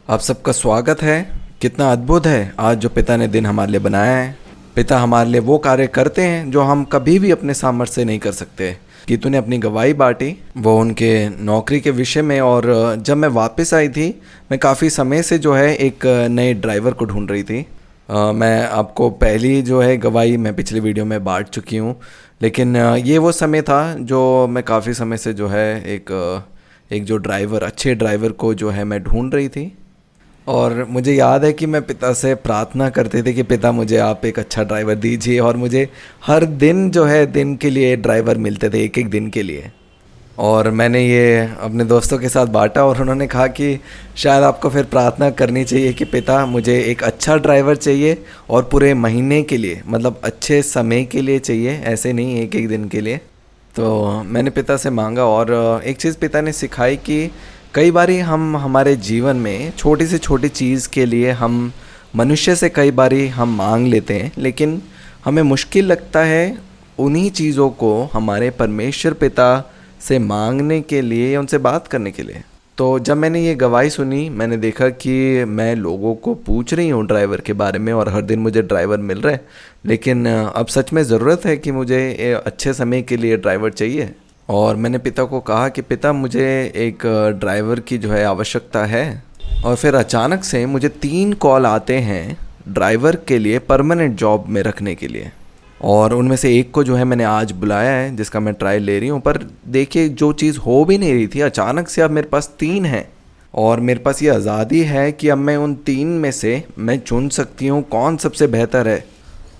आप सबका स्वागत है। कितना अद्भुत है आज जो पिता ने दिन हमारे लिए बनाया है। पिता हमारे लिए वो कार्य करते हैं जो हम कभी भी अपने सामर्थ्य से नहीं कर सकते। कि तूने अपनी गवाही बांटी वो उनके नौकरी के विषय में। और जब मैं वापस आई थी, मैं काफ़ी समय से जो है एक नए ड्राइवर को ढूंढ रही थी। मैं आपको पहली जो है गवाही मैं पिछली वीडियो में बांट चुकी हूँ। लेकिन ये वो समय था जो मैं काफ़ी समय से जो है एक जो ड्राइवर, अच्छे ड्राइवर को जो है मैं ढूंढ रही थी। और मुझे याद है कि मैं पिता से प्रार्थना करते थे कि पिता मुझे आप एक अच्छा ड्राइवर दीजिए। और मुझे हर दिन जो है दिन के लिए ड्राइवर मिलते थे, एक एक दिन के लिए। और मैंने ये अपने दोस्तों के साथ बांटा और उन्होंने कहा कि शायद आपको फिर प्रार्थना करनी चाहिए कि पिता मुझे एक अच्छा ड्राइवर चाहिए और पूरे महीने के लिए, मतलब अच्छे समय के लिए चाहिए, ऐसे नहीं एक एक दिन के लिए। तो मैंने पिता से मांगा और एक चीज़ पिता ने सिखाई कि कई बारी हम हमारे जीवन में छोटी से छोटी चीज़ के लिए हम मनुष्य से कई बारी हम मांग लेते हैं, लेकिन हमें मुश्किल लगता है उन्हीं चीज़ों को हमारे परमेश्वर पिता से मांगने के लिए या उनसे बात करने के लिए। तो जब मैंने ये गवाही सुनी, मैंने देखा कि मैं लोगों को पूछ रही हूँ ड्राइवर के बारे में और हर दिन मुझे ड्राइवर मिल रहा है, लेकिन अब सच में ज़रूरत है कि मुझे अच्छे समय के लिए ड्राइवर चाहिए। और मैंने पिता को कहा कि पिता मुझे एक ड्राइवर की जो है आवश्यकता है। और फिर अचानक से मुझे 3 कॉल आते हैं ड्राइवर के लिए परमानेंट जॉब में रखने के लिए। और उनमें से एक को जो है मैंने आज बुलाया है, जिसका मैं ट्रायल ले रही हूँ। पर देखिए, जो चीज़ हो भी नहीं रही थी, अचानक से अब मेरे पास 3 हैं। और मेरे पास ये आज़ादी है कि अब मैं उन 3 में से मैं चुन सकती हूँ कौन सबसे बेहतर है।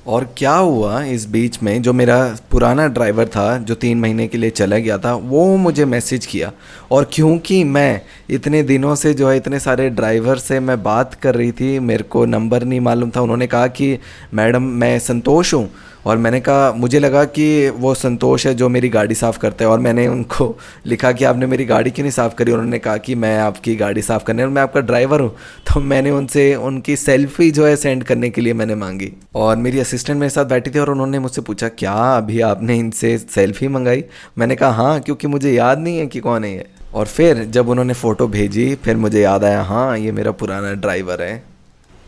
और क्या हुआ इस बीच में, जो मेरा पुराना ड्राइवर था जो 3 महीने के लिए चला गया था, वो मुझे मैसेज किया। और क्योंकि मैं इतने दिनों से जो है इतने सारे ड्राइवर से मैं बात कर रही थी, मेरे को नंबर नहीं मालूम था। उन्होंने कहा कि मैडम मैं संतोष हूँ। और मैंने कहा, मुझे लगा कि वो संतोष है जो मेरी गाड़ी साफ़ करता है। और मैंने उनको लिखा कि आपने मेरी गाड़ी क्यों नहीं साफ़ करी। उन्होंने कहा कि मैं आपकी गाड़ी साफ़ करने और मैं आपका ड्राइवर हूँ। तो मैंने उनसे उनकी सेल्फी जो है सेंड करने के लिए मैंने मांगी। और मेरी असिस्टेंट मेरे साथ बैठी थी और उन्होंने मुझसे पूछा, क्या अभी आपने इनसे सेल्फी मंगाई? मैंने कहा हाँ, क्योंकि मुझे याद नहीं है कि कौन है ये। और फिर जब उन्होंने फ़ोटो भेजी, फिर मुझे याद आया, हाँ ये मेरा पुराना ड्राइवर है।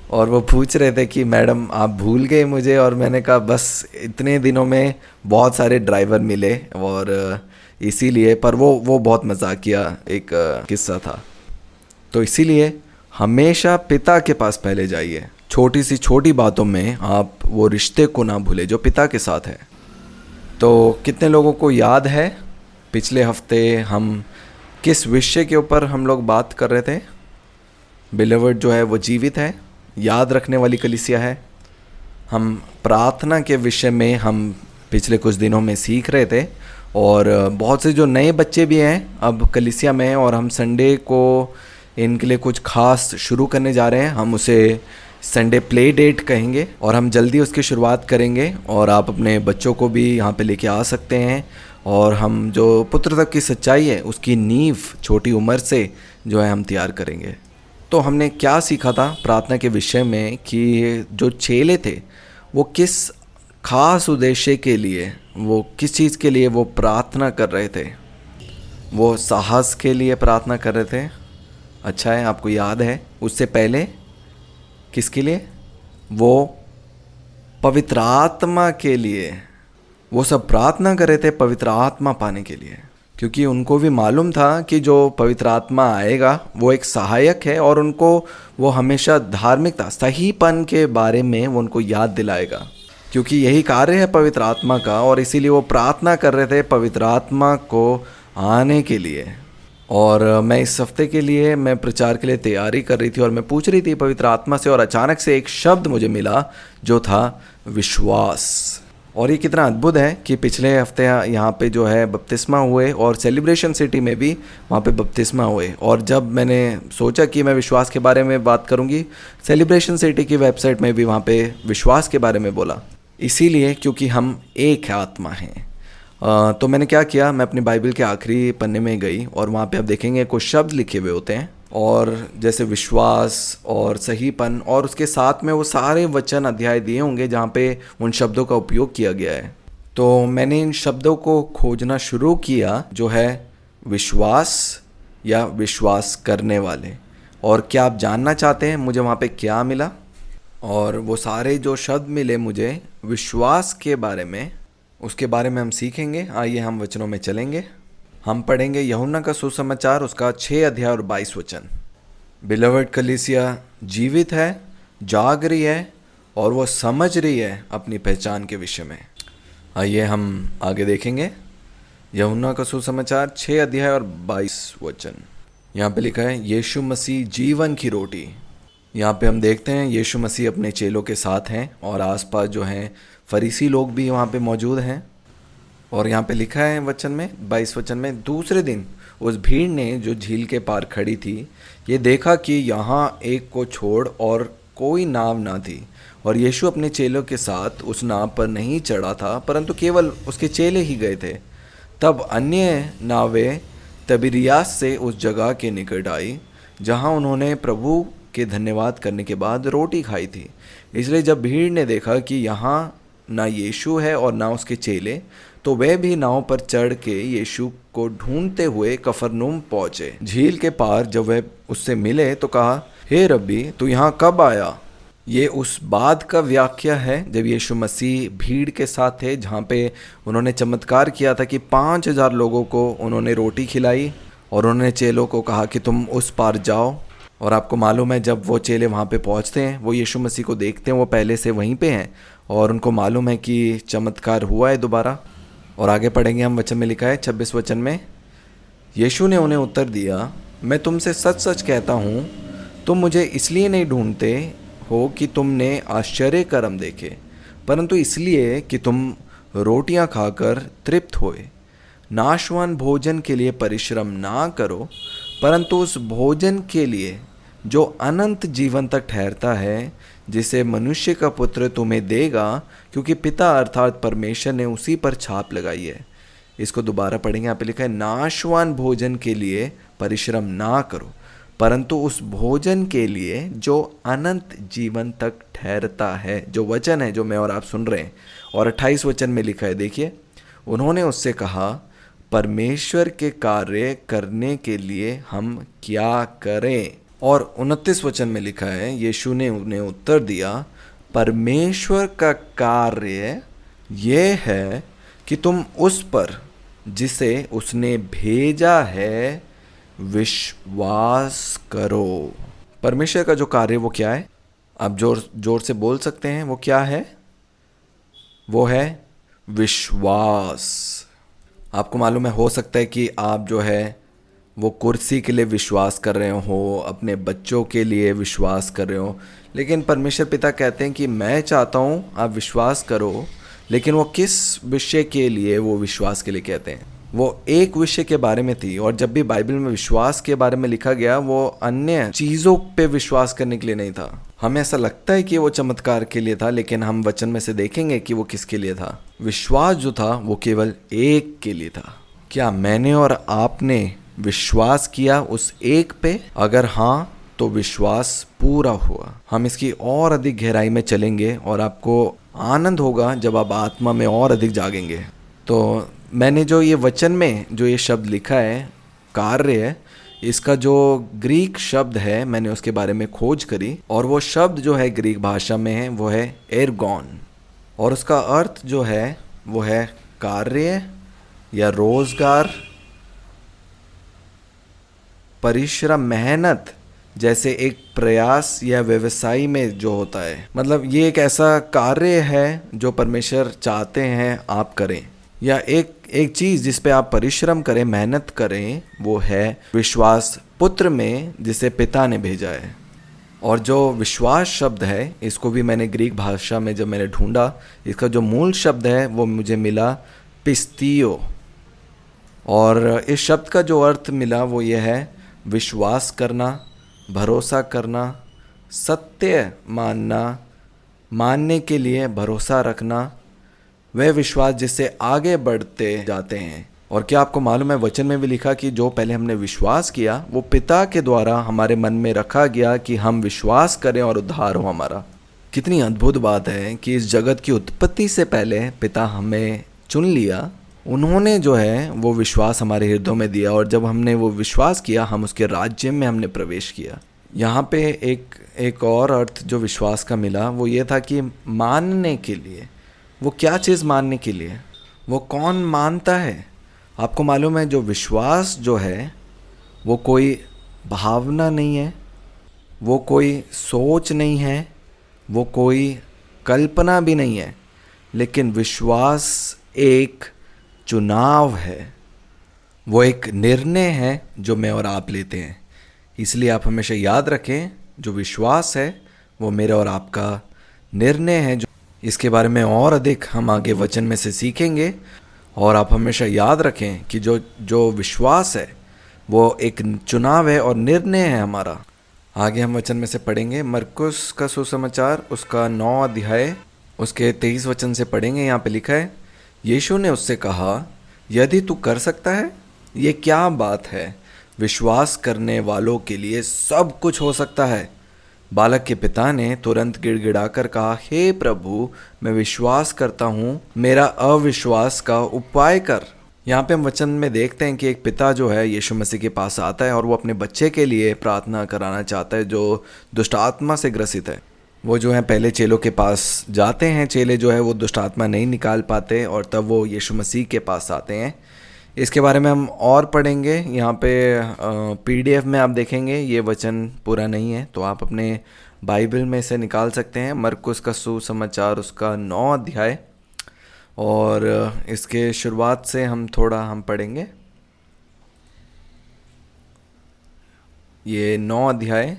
और वो पूछ रहे थे कि मैडम आप भूल गए मुझे। और मैंने कहा बस इतने दिनों में बहुत सारे ड्राइवर मिले और इसीलिए। पर वो बहुत मजाकिया एक किस्सा था। तो इसीलिए हमेशा पिता के पास पहले जाइए। छोटी सी छोटी बातों में आप वो रिश्ते को ना भूले जो पिता के साथ है। तो कितने लोगों को याद है पिछले हफ्ते हम किस विषय के ऊपर हम लोग बात कर रहे थे? बिलीवर्ड जो है वो जीवित है, याद रखने वाली कलीसिया है। हम प्रार्थना के विषय में हम पिछले कुछ दिनों में सीख रहे थे। और बहुत से जो नए बच्चे भी हैं अब कलीसिया में, और हम संडे को इनके लिए कुछ खास शुरू करने जा रहे हैं। हम उसे संडे प्ले डेट कहेंगे और हम जल्दी उसकी शुरुआत करेंगे। और आप अपने बच्चों को भी यहाँ पे लेके आ सकते हैं। और हम जो पुत्र तक की सच्चाई है उसकी नींव छोटी उम्र से जो है हम तैयार करेंगे। तो हमने क्या सीखा था प्रार्थना के विषय में कि जो चेले थे वो किस खास उद्देश्य के लिए, वो किस चीज़ के लिए वो प्रार्थना कर रहे थे। वो साहस के लिए प्रार्थना कर रहे थे। अच्छा है, आपको याद है उससे पहले किसके लिए? वो पवित्र आत्मा के लिए। वो सब प्रार्थना कर रहे थे पवित्र आत्मा पाने के लिए, क्योंकि उनको भी मालूम था कि जो पवित्र आत्मा आएगा वो एक सहायक है और उनको वो हमेशा धार्मिकता, सहीपन के बारे में वो उनको याद दिलाएगा, क्योंकि यही कार्य है पवित्र आत्मा का। और इसीलिए वो प्रार्थना कर रहे थे पवित्र आत्मा को आने के लिए। और मैं इस हफ्ते के लिए मैं प्रचार के लिए तैयारी कर रही थी और मैं पूछ रही थी पवित्र आत्मा से, और अचानक से एक शब्द मुझे मिला जो था विश्वास। और ये कितना अद्भुत है कि पिछले हफ्ते यहाँ पे जो है बपतिस्मा हुए और सेलिब्रेशन सिटी में भी वहाँ पे बपतिस्मा हुए। और जब मैंने सोचा कि मैं विश्वास के बारे में बात करूँगी, सेलिब्रेशन सिटी की वेबसाइट में भी वहाँ पे विश्वास के बारे में बोला। इसीलिए क्योंकि हम एक आत्मा हैं। तो मैंने क्या किया, मैं अपनी बाइबल के आखिरी पन्ने में गई और वहाँ पे आप देखेंगे कुछ शब्द लिखे हुए होते हैं, और जैसे विश्वास और सहीपन, और उसके साथ में वो सारे वचन अध्याय दिए होंगे जहाँ पे उन शब्दों का उपयोग किया गया है। तो मैंने इन शब्दों को खोजना शुरू किया, जो है विश्वास या विश्वास करने वाले। और क्या आप जानना चाहते हैं मुझे वहाँ पे क्या मिला? और वो सारे जो शब्द मिले मुझे विश्वास के बारे में, उसके बारे में हम सीखेंगे। आइए हम वचनों में चलेंगे। हम पढ़ेंगे यूहन्ना का सुसमाचार, उसका 6 अध्याय और 22 वचन। बिलवड कलीसिया जीवित है, जाग रही है और वो समझ रही है अपनी पहचान के विषय में। आइए हम आगे देखेंगे। यूहन्ना का सुसमाचार 6 अध्याय और 22 वचन। यहाँ पे लिखा है यीशु मसीह जीवन की रोटी। यहाँ पे हम देखते हैं यीशु मसीह अपने चेलों के साथ हैं और आसपास जो हैं फरीसी लोग भी वहाँ पे मौजूद हैं। और यहाँ पे लिखा है वचन में 22 वचन में, दूसरे दिन उस भीड़ ने जो झील के पार खड़ी थी ये देखा कि यहाँ एक को छोड़ और कोई नाव ना थी, और यीशु अपने चेलों के साथ उस नाव पर नहीं चढ़ा था परंतु केवल उसके चेले ही गए थे। तब अन्य नावें तिबिरियास से उस जगह के निकट आई जहाँ उन्होंने प्रभु के धन्यवाद करने के बाद रोटी खाई थी। इसलिए जब भीड़ ने देखा कि यहाँ ना यीशु है और ना उसके चेले, तो वे भी नाव पर चढ़ के यीशु को ढूंढते हुए कफरनहूम पहुँचे। झील के पार जब वे उससे मिले तो कहा, हे रब्बी, तू यहाँ कब आया? ये उस बात का व्याख्या है जब यीशु मसीह भीड़ के साथ थे, जहाँ पे उन्होंने चमत्कार किया था कि 5000 लोगों को उन्होंने रोटी खिलाई और उन्होंने चेलों को कहा कि तुम उस पार जाओ। और आपको मालूम है जब वो चेले वहाँ पे पहुँचते हैं, वो यीशु मसीह को देखते हैं, वो पहले से वहीं पे हैं और उनको मालूम है कि चमत्कार हुआ है दोबारा। और आगे पढ़ेंगे हम, वचन में लिखा है 26 वचन में, यीशु ने उन्हें उत्तर दिया, मैं तुमसे सच सच कहता हूँ, तुम मुझे इसलिए नहीं ढूंढते हो कि तुमने आश्चर्य कर्म देखे, परंतु इसलिए कि तुम रोटियां खाकर तृप्त होए। नाशवान भोजन के लिए परिश्रम ना करो, परंतु उस भोजन के लिए जो अनंत जीवन तक ठहरता है, जिसे मनुष्य का पुत्र तुम्हें देगा, क्योंकि पिता अर्थात परमेश्वर ने उसी पर छाप लगाई है। इसको दोबारा पढ़ेंगे। यहाँ पे लिखा है नाशवान भोजन के लिए परिश्रम ना करो, परंतु उस भोजन के लिए जो अनंत जीवन तक ठहरता है। जो वचन है जो मैं और आप सुन रहे हैं। और 28 वचन में लिखा है, देखिए, उन्होंने उससे कहा, परमेश्वर के कार्य करने के लिए हम क्या करें? और 29 वचन में लिखा है, यीशु ने उन्हें उत्तर दिया, परमेश्वर का कार्य ये है कि तुम उस पर जिसे उसने भेजा है विश्वास करो। परमेश्वर का जो कार्य वो क्या है? आप जोर जोर से बोल सकते हैं, वो क्या है? वो है विश्वास। आपको मालूम है, हो सकता है कि आप जो है वो कुर्सी के लिए विश्वास कर रहे हो, अपने बच्चों के लिए विश्वास कर रहे हो, लेकिन परमेश्वर पिता कहते हैं कि मैं चाहता हूँ आप विश्वास करो। लेकिन वो किस विषय के लिए वो विश्वास के लिए कहते हैं? वो एक विषय के बारे में थी। और जब भी बाइबल में विश्वास के बारे में लिखा गया, वो अन्य चीज़ों पे विश्वास करने के लिए नहीं था। हमें ऐसा लगता है कि वो चमत्कार के लिए था, लेकिन हम वचन में से देखेंगे कि वो किसके लिए था। विश्वास जो था वो केवल एक के लिए था। क्या मैंने और आपने विश्वास किया उस एक पे? अगर हाँ, तो विश्वास पूरा हुआ। हम इसकी और अधिक गहराई में चलेंगे और आपको आनंद होगा जब आप आत्मा में और अधिक जागेंगे। तो मैंने जो ये वचन में जो ये शब्द लिखा है कार्य है, इसका जो ग्रीक शब्द है मैंने उसके बारे में खोज करी, और वो शब्द जो है ग्रीक भाषा में है वो है एर्गोन, और उसका अर्थ जो है वो है कार्य या रोजगार, परिश्रम, मेहनत, जैसे एक प्रयास या व्यवसाय में जो होता है। मतलब ये एक ऐसा कार्य है जो परमेश्वर चाहते हैं आप करें, या एक चीज़ जिस पे आप परिश्रम करें, मेहनत करें, वो है विश्वास पुत्र में जिसे पिता ने भेजा है। और जो विश्वास शब्द है, इसको भी मैंने ग्रीक भाषा में जब मैंने ढूंढा, इसका जो मूल शब्द है वो मुझे मिला पिस्तियो, और इस शब्द का जो अर्थ मिला वो ये है विश्वास करना, भरोसा करना, सत्य मानना, मानने के लिए भरोसा रखना, वह विश्वास जिससे आगे बढ़ते जाते हैं। और क्या आपको मालूम है, वचन में भी लिखा कि जो पहले हमने विश्वास किया वो पिता के द्वारा हमारे मन में रखा गया कि हम विश्वास करें और उद्धार हो हमारा। कितनी अद्भुत बात है कि इस जगत की उत्पत्ति से पहले पिता हमें चुन लिया, उन्होंने जो है वो विश्वास हमारे हृदयों में दिया, और जब हमने वो विश्वास किया हम उसके राज्य में हमने प्रवेश किया। यहाँ पे एक एक और अर्थ जो विश्वास का मिला वो ये था कि मानने के लिए, वो क्या चीज़ मानने के लिए, वो कौन मानता है। आपको मालूम है जो विश्वास जो है वो कोई भावना नहीं है, वो कोई सोच नहीं है, वो कोई कल्पना भी नहीं है, लेकिन विश्वास एक चुनाव है, वो एक निर्णय है जो मैं और आप लेते हैं। इसलिए आप हमेशा याद रखें जो विश्वास है वो मेरा और आपका निर्णय है। जो इसके बारे में और अधिक हम आगे वचन में से सीखेंगे। और आप हमेशा याद रखें कि जो जो विश्वास है वो एक चुनाव है और निर्णय है हमारा। आगे हम वचन में से पढ़ेंगे मरकुस का सुसमाचार उसका 9 अध्याय उसके 23 वचन से पढ़ेंगे। यहाँ पे लिखा है, यीशु ने उससे कहा, यदि तू कर सकता है, ये क्या बात है, विश्वास करने वालों के लिए सब कुछ हो सकता है। बालक के पिता ने तुरंत गिड़गिड़ाकर कहा, हे प्रभु, मैं विश्वास करता हूँ, मेरा अविश्वास का उपाय कर। यहाँ पे हम वचन में देखते हैं कि एक पिता जो है यीशु मसीह के पास आता है और वो अपने बच्चे के लिए प्रार्थना कराना चाहता है जो दुष्ट आत्मा से ग्रसित है। वो जो है पहले चेलों के पास जाते हैं, चेले जो है वो दुष्ट आत्मा नहीं निकाल पाते और तब वो यीशु मसीह के पास आते हैं। इसके बारे में हम और पढ़ेंगे। यहाँ पे PDF में आप देखेंगे, ये वचन पूरा नहीं है तो आप अपने बाइबल में से निकाल सकते हैं। मरकुस का सुसमाचार उसका 9 अध्याय और इसके शुरुआत से हम पढ़ेंगे। ये 9 अध्याय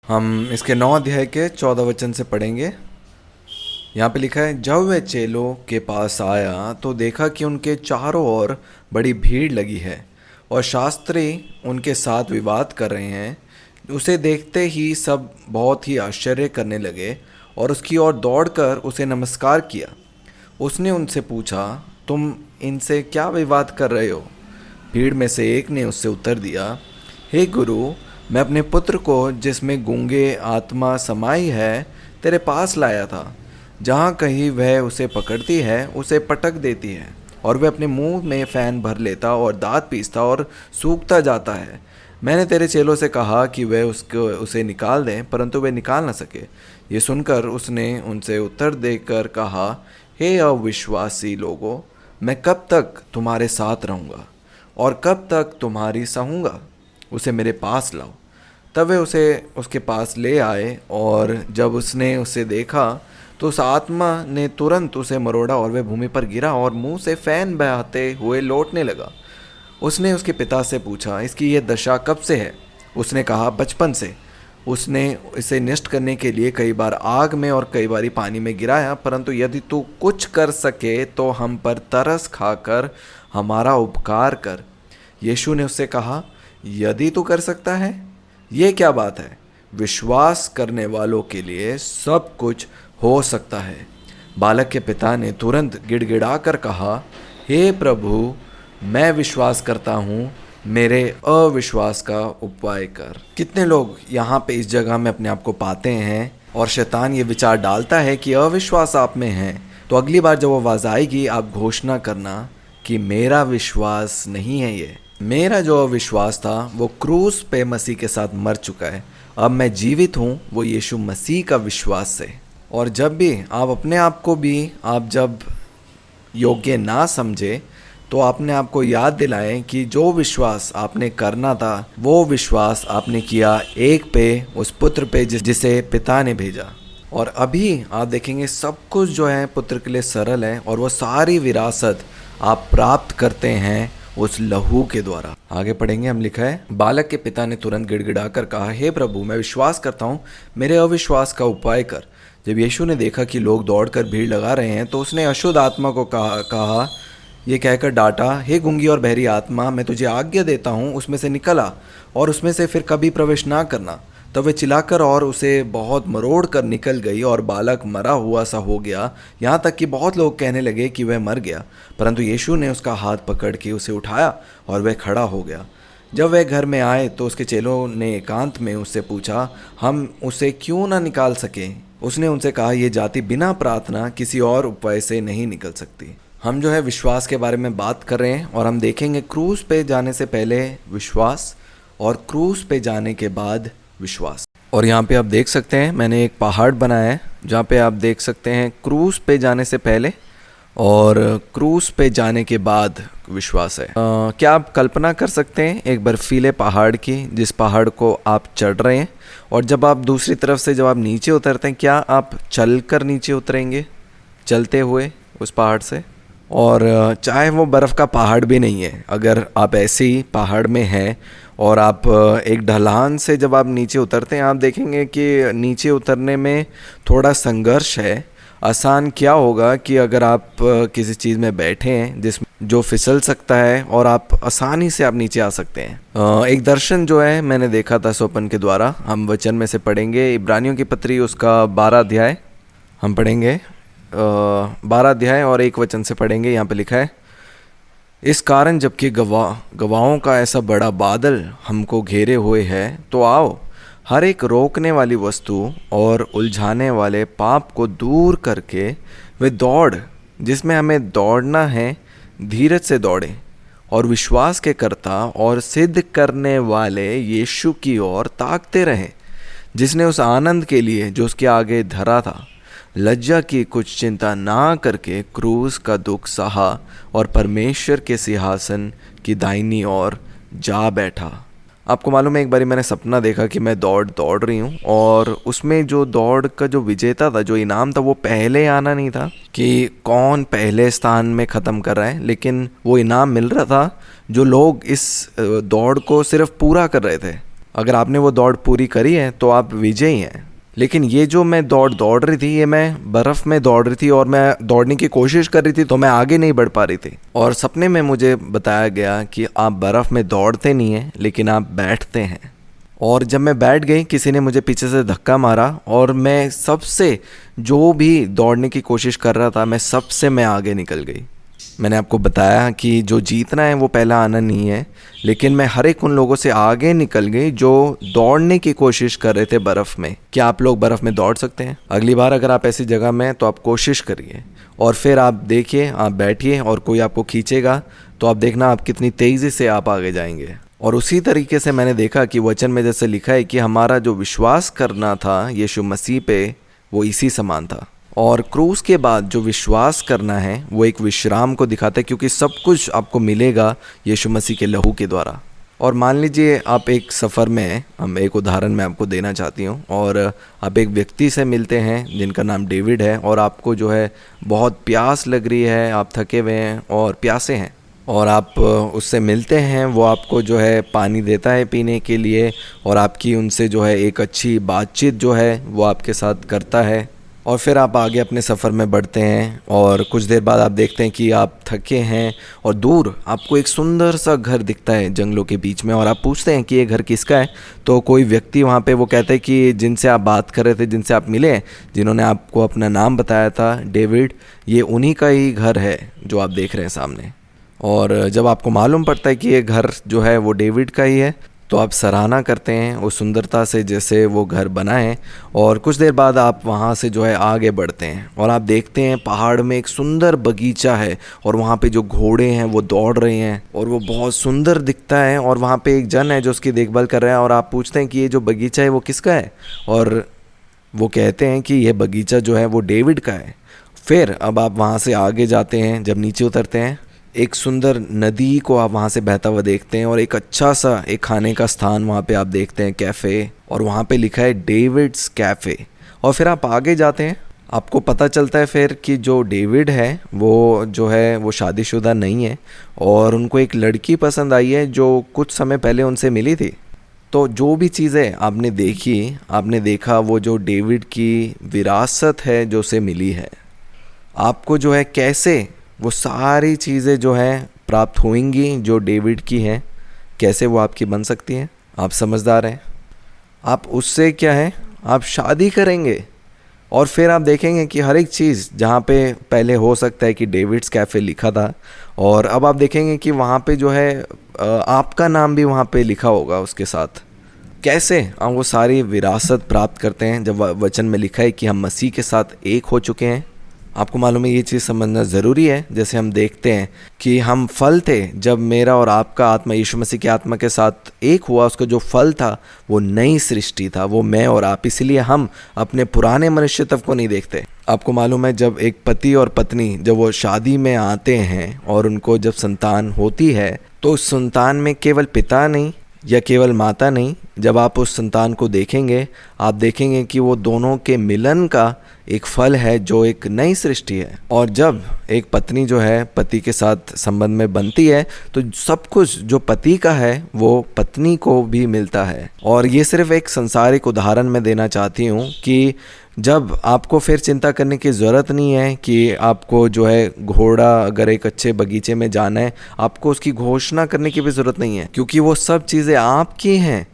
हम इसके 9 अध्याय के 14 वचन से पढ़ेंगे। यहाँ पे लिखा है, जब वह चेलों के पास आया तो देखा कि उनके चारों ओर बड़ी भीड़ लगी है और शास्त्री उनके साथ विवाद कर रहे हैं। उसे देखते ही सब बहुत ही आश्चर्य करने लगे और उसकी ओर दौड़कर उसे नमस्कार किया। उसने उनसे पूछा, तुम इनसे क्या विवाद कर रहे हो? भीड़ में से एक ने उससे उत्तर दिया, हे गुरु, मैं अपने पुत्र को जिसमें गूंगे आत्मा समाई है तेरे पास लाया था। जहाँ कहीं वह उसे पकड़ती है उसे पटक देती है और वह अपने मुंह में फ़ैन भर लेता और दांत पीसता और सूखता जाता है। मैंने तेरे चेलों से कहा कि वह उसे निकाल दें, परंतु वे निकाल न सके। ये सुनकर उसने उनसे उत्तर देकर कहा, हे अविश्वासी लोगों, मैं कब तक तुम्हारे साथ रहूँगा और कब तक तुम्हारी सहूँगा? उसे मेरे पास लाओ। तब वे उसे उसके पास ले आए और जब उसने उसे देखा तो उस आत्मा ने तुरंत उसे मरोड़ा और वह भूमि पर गिरा और मुंह से फैन बहाते हुए लौटने लगा। उसने उसके पिता से पूछा, इसकी ये दशा कब से है? उसने कहा, बचपन से। उसने इसे नष्ट करने के लिए कई बार आग में और कई बार पानी में गिराया, परंतु यदि तू कुछ कर सके तो हम पर तरस खाकर हमारा उपकार कर। यीशु ने उससे कहा, यदि तू कर सकता है, ये क्या बात है? विश्वास करने वालों के लिए सब कुछ हो सकता है। बालक के पिता ने तुरंत गिड़गिड़ाकर कहा, हे प्रभु, मैं विश्वास करता हूँ, मेरे अविश्वास का उपाय कर। कितने लोग यहाँ पे इस जगह में अपने आप को पाते हैं और शैतान ये विचार डालता है कि अविश्वास आप में है, तो अगली बार जब वो आवाज़ आएगी आप घोषणा करना कि मेरा विश्वास नहीं है, ये मेरा जो अविश्वास था वो क्रूस पे मसीह के साथ मर चुका है, अब मैं जीवित हूँ वो यीशु मसीह का विश्वास से। और जब भी आप अपने आप को भी आप जब योग्य ना समझे तो आपने आपको याद दिलाएं कि जो विश्वास आपने करना था वो विश्वास आपने किया एक पे, उस पुत्र पे जिसे पिता ने भेजा। और अभी आप देखेंगे सब कुछ जो है पुत्र के लिए सरल है और वो सारी विरासत आप प्राप्त करते हैं उस लहू के द्वारा। आगे पढ़ेंगे, हम लिखा है, बालक के पिता ने तुरंत गिड़गिड़ाकर कहा, हे प्रभु, मैं विश्वास करता हूँ, मेरे अविश्वास का उपाय कर। जब यीशु ने देखा कि लोग दौड़कर भीड़ लगा रहे हैं तो उसने अशुद्ध आत्मा को कहा ये कहकर डांटा, हे गूंगी और बहरी आत्मा, मैं तुझे आज्ञा देता हूँ, उसमें से निकल आ और उसमें से फिर कभी प्रवेश ना करना। तब वे चिल्लाकर और उसे बहुत मरोड़ कर निकल गई और बालक मरा हुआ सा हो गया, यहाँ तक कि बहुत लोग कहने लगे कि वह मर गया। परंतु यीशु ने उसका हाथ पकड़ के उसे उठाया और वह खड़ा हो गया। जब वह घर में आए तो उसके चेलों ने एकांत में उससे पूछा, हम उसे क्यों ना निकाल सकें? उसने उनसे कहा, यह जाति बिना प्रार्थना किसी और उपाय से नहीं निकल सकती। हम जो है विश्वास के बारे में बात कर रहे हैं और हम देखेंगे क्रूस पे जाने से पहले विश्वास और क्रूस पे जाने के बाद विश्वास। और यहाँ पे आप देख सकते हैं मैंने एक पहाड़ बनाया है जहाँ पे आप देख सकते हैं क्रूस पे जाने से पहले और क्रूस पे जाने के बाद विश्वास है। क्या आप कल्पना कर सकते हैं एक बर्फीले पहाड़ की, जिस पहाड़ को आप चढ़ रहे हैं और जब आप दूसरी तरफ से जब आप नीचे उतरते हैं, क्या आप चल कर नीचे उतरेंगे चलते हुए उस पहाड़ से? और चाहे वो बर्फ़ का पहाड़ भी नहीं है, अगर आप ऐसे ही पहाड़ में हैं और आप एक ढलान से जब आप नीचे उतरते हैं, आप देखेंगे कि नीचे उतरने में थोड़ा संघर्ष है। आसान क्या होगा कि अगर आप किसी चीज़ में बैठे हैं जिसमें जो फिसल सकता है और आप आसानी से आप नीचे आ सकते हैं। एक दर्शन जो है मैंने देखा था स्वप्न के द्वारा, हम वचन में से पढ़ेंगे इब्रानियों की पत्री उसका 12 अध्याय हम पढ़ेंगे, 12 अध्याय और 1 वचन से पढ़ेंगे। यहाँ पे लिखा है, इस कारण जबकि गवाहों का ऐसा बड़ा बादल हमको घेरे हुए है, तो आओ हर एक रोकने वाली वस्तु और उलझाने वाले पाप को दूर करके वे दौड़ जिसमें हमें दौड़ना है धीरज से दौड़ें और विश्वास के कर्ता और सिद्ध करने वाले यीशु की ओर ताकते रहें, जिसने उस आनंद के लिए जो उसके आगे धरा था लज्जा की कुछ चिंता ना करके क्रूस का दुख सहा और परमेश्वर के सिंहासन की दाहिनी ओर जा बैठा। आपको मालूम है एक बारी मैंने सपना देखा कि मैं दौड़ रही हूँ और उसमें जो दौड़ का जो विजेता था, जो इनाम था, वो पहले आना नहीं था कि कौन पहले स्थान में ख़त्म कर रहा है, लेकिन वो इनाम मिल रहा था जो लोग इस दौड़ को सिर्फ पूरा कर रहे थे। अगर आपने वो दौड़ पूरी करी है तो आप विजयी हैं। लेकिन ये जो मैं दौड़ रही थी, ये मैं बर्फ़ में दौड़ रही थी और मैं दौड़ने की कोशिश कर रही थी, तो मैं आगे नहीं बढ़ पा रही थी। और सपने में मुझे बताया गया कि आप बर्फ़ में दौड़ते नहीं हैं, लेकिन आप बैठते हैं। और जब मैं बैठ गई, किसी ने मुझे पीछे से धक्का मारा और मैं सबसे जो भी दौड़ने की कोशिश कर रहा था, मैं आगे निकल गई। मैंने आपको बताया कि जो जीतना है वो पहला आना नहीं है, लेकिन मैं हर एक उन लोगों से आगे निकल गई जो दौड़ने की कोशिश कर रहे थे बर्फ़ में। क्या आप लोग बर्फ़ में दौड़ सकते हैं? अगली बार अगर आप ऐसी जगह में हैं तो आप कोशिश करिए और फिर आप देखिए, आप बैठिए और कोई आपको खींचेगा तो आप देखना आप कितनी तेज़ी से आप आगे जाएंगे। और उसी तरीके से मैंने देखा कि वचन में जैसे लिखा है कि हमारा जो विश्वास करना था यीशु मसीह पे, वो इसी समान था। और क्रूस के बाद जो विश्वास करना है वो एक विश्राम को दिखाता है, क्योंकि सब कुछ आपको मिलेगा यीशु मसीह के लहू के द्वारा। और मान लीजिए आप एक सफ़र में हैं, हम एक उदाहरण मैं आपको देना चाहती हूँ, और आप एक व्यक्ति से मिलते हैं जिनका नाम डेविड है, और आपको जो है बहुत प्यास लग रही है, आप थके हुए हैं और प्यासे हैं, और आप उससे मिलते हैं। वो आपको जो है पानी देता है पीने के लिए और आपकी उनसे जो है एक अच्छी बातचीत जो है वो आपके साथ करता है। और फिर आप आगे अपने सफ़र में बढ़ते हैं और कुछ देर बाद आप देखते हैं कि आप थके हैं और दूर आपको एक सुंदर सा घर दिखता है जंगलों के बीच में, और आप पूछते हैं कि ये घर किसका है। तो कोई व्यक्ति वहाँ पे वो कहता है कि जिनसे आप बात कर रहे थे, जिनसे आप मिले, जिन्होंने आपको अपना नाम बताया था डेविड, ये उन्हीं का ही घर है जो आप देख रहे हैं सामने। और जब आपको मालूम पड़ता है कि ये घर जो है वो डेविड का ही है, तो आप सराहना करते हैं उस सुंदरता से जैसे वो घर बना है। और कुछ देर बाद आप वहाँ से जो है आगे बढ़ते हैं और आप देखते हैं पहाड़ में एक सुंदर बगीचा है और वहाँ पे जो घोड़े हैं वो दौड़ रहे हैं और वो बहुत सुंदर दिखता है, और वहाँ पे एक जन है जो उसकी देखभाल कर रहा है। और आप पूछते हैं कि ये जो बगीचा है वो किसका है, और वो कहते हैं कि ये बगीचा जो है वो डेविड का है। फिर अब आप वहाँ से आगे जाते हैं, जब नीचे उतरते हैं एक सुंदर नदी को आप वहाँ से बहता हुआ देखते हैं, और एक अच्छा सा एक खाने का स्थान वहाँ पे आप देखते हैं, कैफ़े, और वहाँ पे लिखा है डेविड्स कैफ़े। और फिर आप आगे जाते हैं, आपको पता चलता है फिर कि जो डेविड है वो जो है वो शादीशुदा नहीं है और उनको एक लड़की पसंद आई है जो कुछ समय पहले उनसे मिली थी। तो जो भी चीज़ें आपने देखी, आपने देखा वो जो डेविड की विरासत है जो उसे मिली है, आपको जो है कैसे वो सारी चीज़ें जो हैं प्राप्त होंगी जो डेविड की हैं, कैसे वो आपकी बन सकती हैं। आप समझदार हैं, आप उससे क्या है, आप शादी करेंगे और फिर आप देखेंगे कि हर एक चीज़ जहाँ पे पहले हो सकता है कि डेविड्स कैफ़े लिखा था, और अब आप देखेंगे कि वहाँ पे जो है आपका नाम भी वहाँ पे लिखा होगा उसके साथ। कैसे हम वो सारी विरासत प्राप्त करते हैं जब वचन में लिखा है कि हम मसीह के साथ एक हो चुके हैं। आपको मालूम है ये चीज़ समझना ज़रूरी है। जैसे हम देखते हैं कि हम फल थे, जब मेरा और आपका आत्मा यीशु मसीह की आत्मा के साथ एक हुआ, उसका जो फल था वो नई सृष्टि था, वो मैं और आप। इसलिए हम अपने पुराने मनुष्यत्व को नहीं देखते। आपको मालूम है जब एक पति और पत्नी जब वो शादी में आते हैं और उनको जब संतान होती है, तो उस संतान में केवल पिता नहीं या केवल माता नहीं, जब आप उस संतान को देखेंगे आप देखेंगे कि वो दोनों के मिलन का एक फल है जो एक नई सृष्टि है। और जब एक पत्नी जो है पति के साथ संबंध में बनती है तो सब कुछ जो पति का है वो पत्नी को भी मिलता है। और ये सिर्फ एक संसारिक उदाहरण मैं देना चाहती हूँ कि जब आपको फिर चिंता करने की ज़रूरत नहीं है कि आपको जो है घोड़ा अगर एक अच्छे बगीचे में जाना है, आपको उसकी घोषणा करने की भी ज़रूरत नहीं है, क्योंकि वो सब चीज़ें आपकी हैं।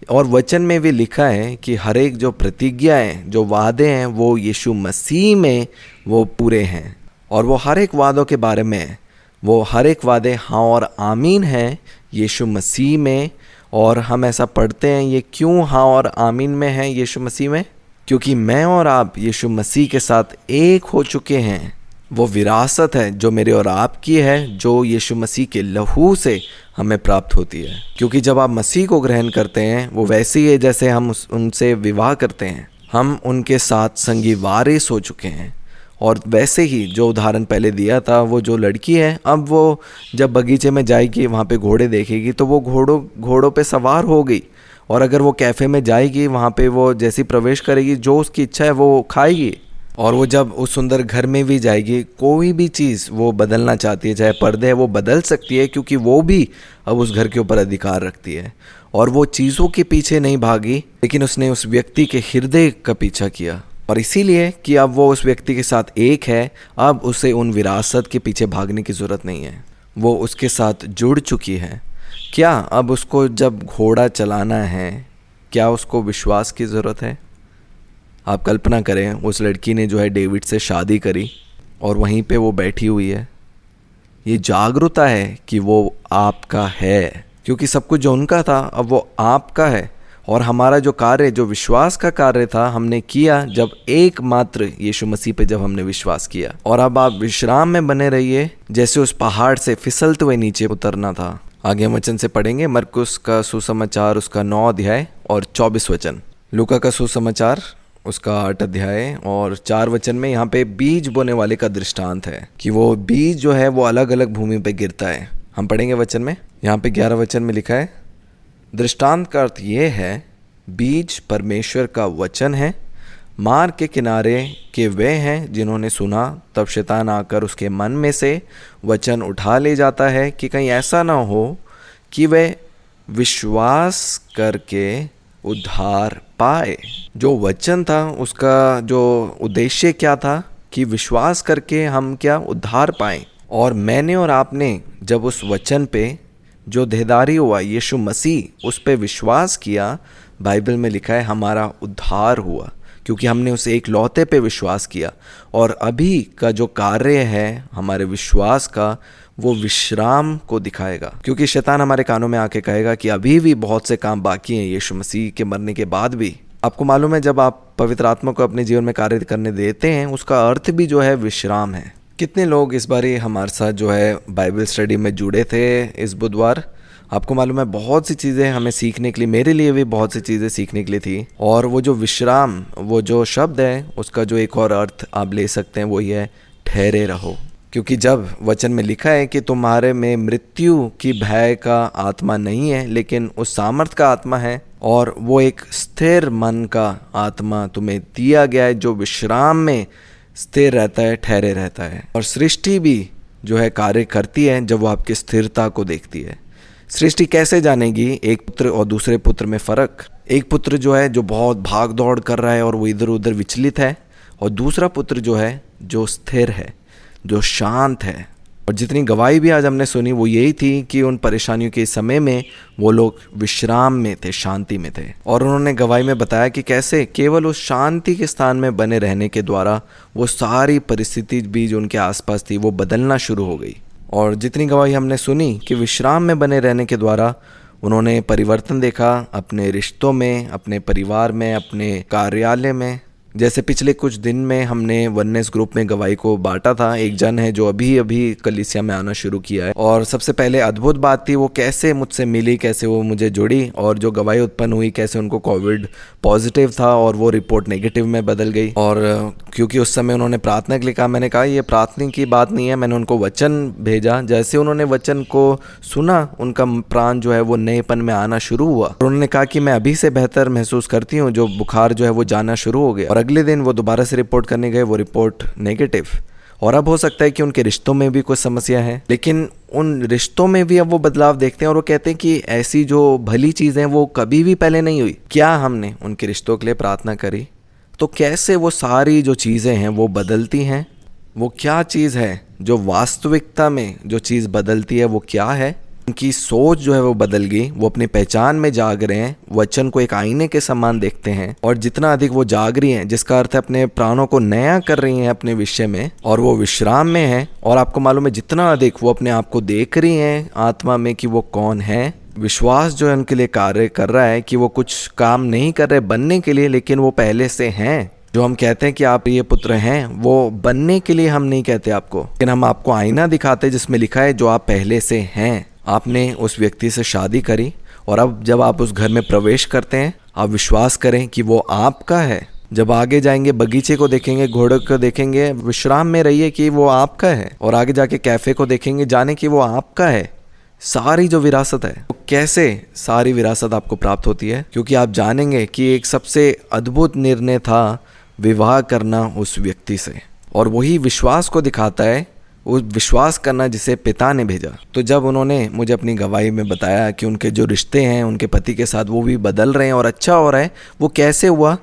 और वचन में भी लिखा है कि हर एक जो प्रतिज्ञाएं, जो वादे हैं, वो यीशु मसीह में वो पूरे हैं। और वो हर एक वादों के बारे में, वो हर एक वादे हाँ और आमीन हैं यीशु मसीह में। और हम ऐसा पढ़ते हैं, ये क्यों हाँ और आमीन में है यीशु मसीह में? क्योंकि मैं और आप यीशु मसीह के साथ एक हो चुके हैं। वो विरासत है जो मेरे और आपकी है, जो यीशु मसीह के लहू से हमें प्राप्त होती है। क्योंकि जब आप मसीह को ग्रहण करते हैं, वो वैसे ही है जैसे हम उनसे विवाह करते हैं, हम उनके साथ संगी वारिस हो चुके हैं। और वैसे ही जो उदाहरण पहले दिया था, वो जो लड़की है, अब वो जब बगीचे में जाएगी, वहाँ पे घोड़े देखेगी तो वो घोड़ों पे सवार हो गई। और अगर वो कैफ़े में जाएगी, वहाँ पे वो जैसी प्रवेश करेगी, जो उसकी इच्छा है वो खाएगी। और वो जब उस सुंदर घर में भी जाएगी, कोई भी चीज़ वो बदलना चाहती है, चाहे पर्दे है, वो बदल सकती है, क्योंकि वो भी अब उस घर के ऊपर अधिकार रखती है। और वो चीज़ों के पीछे नहीं भागी, लेकिन उसने उस व्यक्ति के हृदय का पीछा किया। और इसीलिए कि अब वो उस व्यक्ति के साथ एक है, अब उसे उन विरासत के पीछे भागने की ज़रूरत नहीं है, वो उसके साथ जुड़ चुकी है। क्या अब उसको जब घोड़ा चलाना है, क्या उसको विश्वास की ज़रूरत है? आप कल्पना करें, उस लड़की ने जो है डेविड से शादी करी और वहीं पे वो बैठी हुई है। ये जागरूकता है कि वो आपका है, क्योंकि सब कुछ जो उनका था अब वो आपका है। और हमारा जो कार्य, जो विश्वास का कार्य था, हमने किया जब एकमात्र यीशु मसीह पे जब हमने विश्वास किया। और अब आप विश्राम में बने रहिए, जैसे उस पहाड़ से फिसलते हुए नीचे उतरना था। आगे हम वचन से पढ़ेंगे, मरकुस का सुसमाचार उसका 9 अध्याय और 24 वचन, लूका का सुसमाचार उसका 8 अध्याय और 4 वचन में यहाँ पे बीज बोने वाले का दृष्टांत है कि वो बीज जो है वो अलग अलग भूमि पे गिरता है। हम पढ़ेंगे वचन में, यहाँ पे 11 वचन में लिखा है, दृष्टांत का अर्थ ये है, बीज परमेश्वर का वचन है, मार्ग के किनारे के वे हैं जिन्होंने सुना, तब शैतान आकर उसके मन में से वचन उठा ले जाता है कि कहीं ऐसा ना हो कि वे विश्वास करके उद्धार पाए। जो वचन था उसका जो उद्देश्य क्या था कि विश्वास करके हम क्या उद्धार पाएं। और मैंने और आपने जब उस वचन पे जो देहधारी हुआ यीशु मसीह, उस पे विश्वास किया, बाइबल में लिखा है हमारा उद्धार हुआ, क्योंकि हमने उस एक लौते पे विश्वास किया। और अभी का जो कार्य है हमारे विश्वास का, वो विश्राम को दिखाएगा, क्योंकि शैतान हमारे कानों में आके कहेगा कि अभी भी बहुत से काम बाकी हैं यीशु मसीह के मरने के बाद भी। आपको मालूम है जब आप पवित्र आत्मा को अपने जीवन में कार्य करने देते हैं, उसका अर्थ भी जो है विश्राम है। कितने लोग इस बारी हमारे साथ जो है बाइबल स्टडी में जुड़े थे इस बुधवार? आपको मालूम है बहुत सी चीज़ें हमें सीखने के लिए, मेरे लिए भी बहुत सी चीज़ें सीखने के लिए थी। और वो जो विश्राम, वो जो शब्द है, उसका जो एक और अर्थ आप ले सकते हैं वो ये है, ठहरे रहो। क्योंकि जब वचन में लिखा है कि तुम्हारे में मृत्यु की भय का आत्मा नहीं है, लेकिन उस सामर्थ का आत्मा है, और वो एक स्थिर मन का आत्मा तुम्हें दिया गया है जो विश्राम में स्थिर रहता है, ठहरे रहता है। और सृष्टि भी जो है कार्य करती है जब वो आपकी स्थिरता को देखती है। सृष्टि कैसे जानेगी एक पुत्र और दूसरे पुत्र में फ़र्क? एक पुत्र जो है जो बहुत भाग दौड़ कर रहा है और वो इधर उधर विचलित है, और दूसरा पुत्र जो है जो स्थिर है, जो शांत है। और जितनी गवाही भी आज हमने सुनी वो यही थी कि उन परेशानियों के समय में वो लोग विश्राम में थे, शांति में थे। और उन्होंने गवाही में बताया कि कैसे केवल उस शांति के स्थान में बने रहने के द्वारा वो सारी परिस्थिति भी जो उनके आसपास थी वो बदलना शुरू हो गई। और जितनी गवाही हमने सुनी कि विश्राम में बने रहने के द्वारा उन्होंने परिवर्तन देखा अपने रिश्तों में, अपने परिवार में, अपने कार्यालय में। जैसे पिछले कुछ दिन में हमने वननेस ग्रुप में गवाही को बांटा था। एक जन है जो अभी अभी कलीसिया में आना शुरू किया है, और सबसे पहले अद्भुत बात थी वो कैसे मुझसे मिली, कैसे वो मुझे जुड़ी, और जो गवाही उत्पन्न हुई कैसे उनको कोविड पॉजिटिव था और वो रिपोर्ट नेगेटिव में बदल गई। और क्योंकि उस समय उन्होंने प्रार्थना के लिए कहा, मैंने कहा ये प्रार्थना की बात नहीं है, मैंने उनको वचन भेजा। जैसे उन्होंने वचन को सुना उनका प्राण जो है वो नएपन में आना शुरू हुआ, और उन्होंने कहा कि मैं अभी से बेहतर महसूस करती हूँ, जो बुखार जो है वो जाना शुरू हो गया। और अगले दिन वो दोबारा से रिपोर्ट करने गए, वो रिपोर्ट नेगेटिव। और अब हो सकता है कि उनके रिश्तों में भी कुछ समस्या है, लेकिन उन रिश्तों में भी अब वो बदलाव देखते हैं और वो कहते हैं कि ऐसी जो भली चीज़ें वो कभी भी पहले नहीं हुई। क्या हमने उनके रिश्तों के लिए प्रार्थना करी तो कैसे वो सारी जो चीज़ें हैं वो बदलती हैं। वो क्या चीज़ है जो वास्तविकता में जो चीज़ बदलती है वो क्या है। उनकी सोच जो है वो बदल गई, वो अपनी पहचान में जाग रहे हैं, वचन को एक आईने के समान देखते हैं, और जितना अधिक वो जाग रही हैं जिसका अर्थ है अपने प्राणों को नया कर रही हैं अपने विषय में, और वो विश्राम में है। और आपको मालूम है जितना अधिक वो अपने आप को देख रही हैं आत्मा में कि वो कौन है, विश्वास जो है उनके लिए कार्य कर रहा है कि वो कुछ काम नहीं कर रहे बनने के लिए, लेकिन वो पहले से हैं। जो हम कहते हैं कि आप ये पुत्र हैं, वो बनने के लिए हम नहीं कहते आपको, लेकिन हम आपको आईना दिखाते जिसमें लिखा है जो आप पहले से हैं। आपने उस व्यक्ति से शादी करी और अब जब आप उस घर में प्रवेश करते हैं आप विश्वास करें कि वो आपका है। जब आगे जाएंगे बगीचे को देखेंगे, घोड़े को देखेंगे, विश्राम में रहिए कि वो आपका है, और आगे जाके कैफे को देखेंगे, जाने कि वो आपका है। सारी जो विरासत है वो कैसे सारी विरासत आपको प्राप्त होती है, क्योंकि आप जानेंगे कि एक सबसे अद्भुत निर्णय था विवाह करना उस व्यक्ति से, और वही विश्वास को दिखाता है, वो विश्वास करना जिसे पिता ने भेजा। तो जब उन्होंने मुझे अपनी गवाही में बताया कि उनके जो रिश्ते हैं उनके पति के साथ वो भी बदल रहे हैं और अच्छा हो रहा है, वो कैसे हुआ,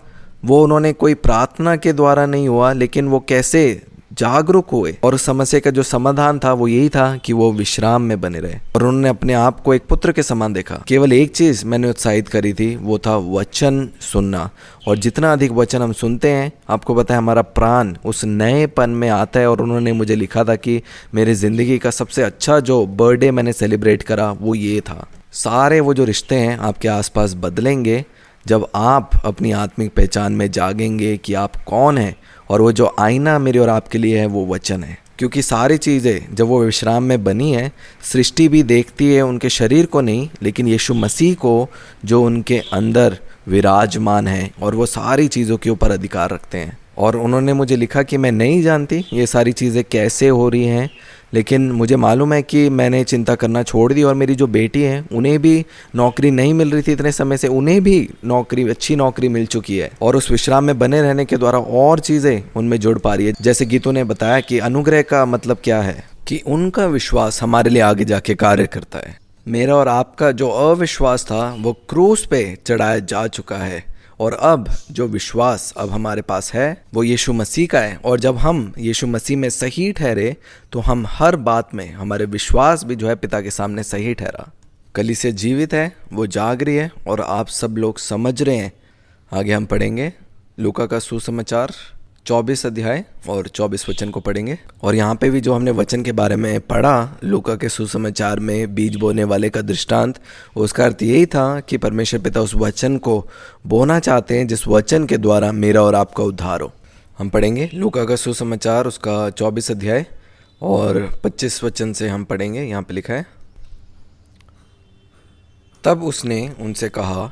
वो उन्होंने कोई प्रार्थना के द्वारा नहीं हुआ, लेकिन वो कैसे जागरूक हुए। और उस समस्या का जो समाधान था वो यही था कि वो विश्राम में बने रहे, और उन्होंने अपने आप को एक पुत्र के समान देखा। केवल एक चीज़ मैंने उत्साहित करी थी, वो था वचन सुनना। और जितना अधिक वचन हम सुनते हैं, आपको पता है हमारा प्राण उस नएपन में आता है। और उन्होंने मुझे लिखा था कि मेरी ज़िंदगी का सबसे अच्छा जो बर्थडे मैंने सेलिब्रेट करा वो ये था। सारे वो जो रिश्ते हैं आपके आसपास बदलेंगे जब आप अपनी आत्मिक पहचान में जागेंगे कि आप कौन हैं, और वो जो आईना मेरे और आपके लिए है वो वचन है। क्योंकि सारी चीज़ें जब वो विश्राम में बनी है, सृष्टि भी देखती है उनके शरीर को नहीं, लेकिन यीशु मसीह को जो उनके अंदर विराजमान है, और वो सारी चीज़ों के ऊपर अधिकार रखते हैं। और उन्होंने मुझे लिखा कि मैं नहीं जानती ये सारी चीज़ें कैसे हो रही हैं, लेकिन मुझे मालूम है कि मैंने चिंता करना छोड़ दी, और मेरी जो बेटी है उन्हें भी नौकरी नहीं मिल रही थी इतने समय से, उन्हें भी नौकरी, अच्छी नौकरी मिल चुकी है, और उस विश्राम में बने रहने के द्वारा और चीज़ें उनमें जुड़ पा रही है। जैसे गीतों ने बताया कि अनुग्रह का मतलब क्या है, कि उनका विश्वास हमारे लिए आगे जाके कार्य करता है। मेरा और आपका जो अविश्वास था वो क्रूस पे चढ़ाया जा चुका है, और अब जो विश्वास अब हमारे पास है वो यीशु मसीह का है। और जब हम यीशु मसीह में सही ठहरे तो हम हर बात में, हमारे विश्वास भी जो है पिता के सामने सही ठहरा। कलीसिया जीवित है, वो जाग रही है, और आप सब लोग समझ रहे हैं। आगे हम पढ़ेंगे लूका का सुसमाचार 24 अध्याय और 24 वचन को पढ़ेंगे। और यहाँ पे भी जो हमने वचन के बारे में पढ़ा लूका के सुसमाचार में, बीज बोने वाले का दृष्टांत, उसका अर्थ यही था कि परमेश्वर पिता उस वचन को बोना चाहते हैं जिस वचन के द्वारा मेरा और आपका उद्धार हो। हम पढ़ेंगे लूका का सुसमाचार उसका 24 अध्याय और 25 वचन से हम पढ़ेंगे। यहाँ पे लिखा है, तब उसने उनसे कहा,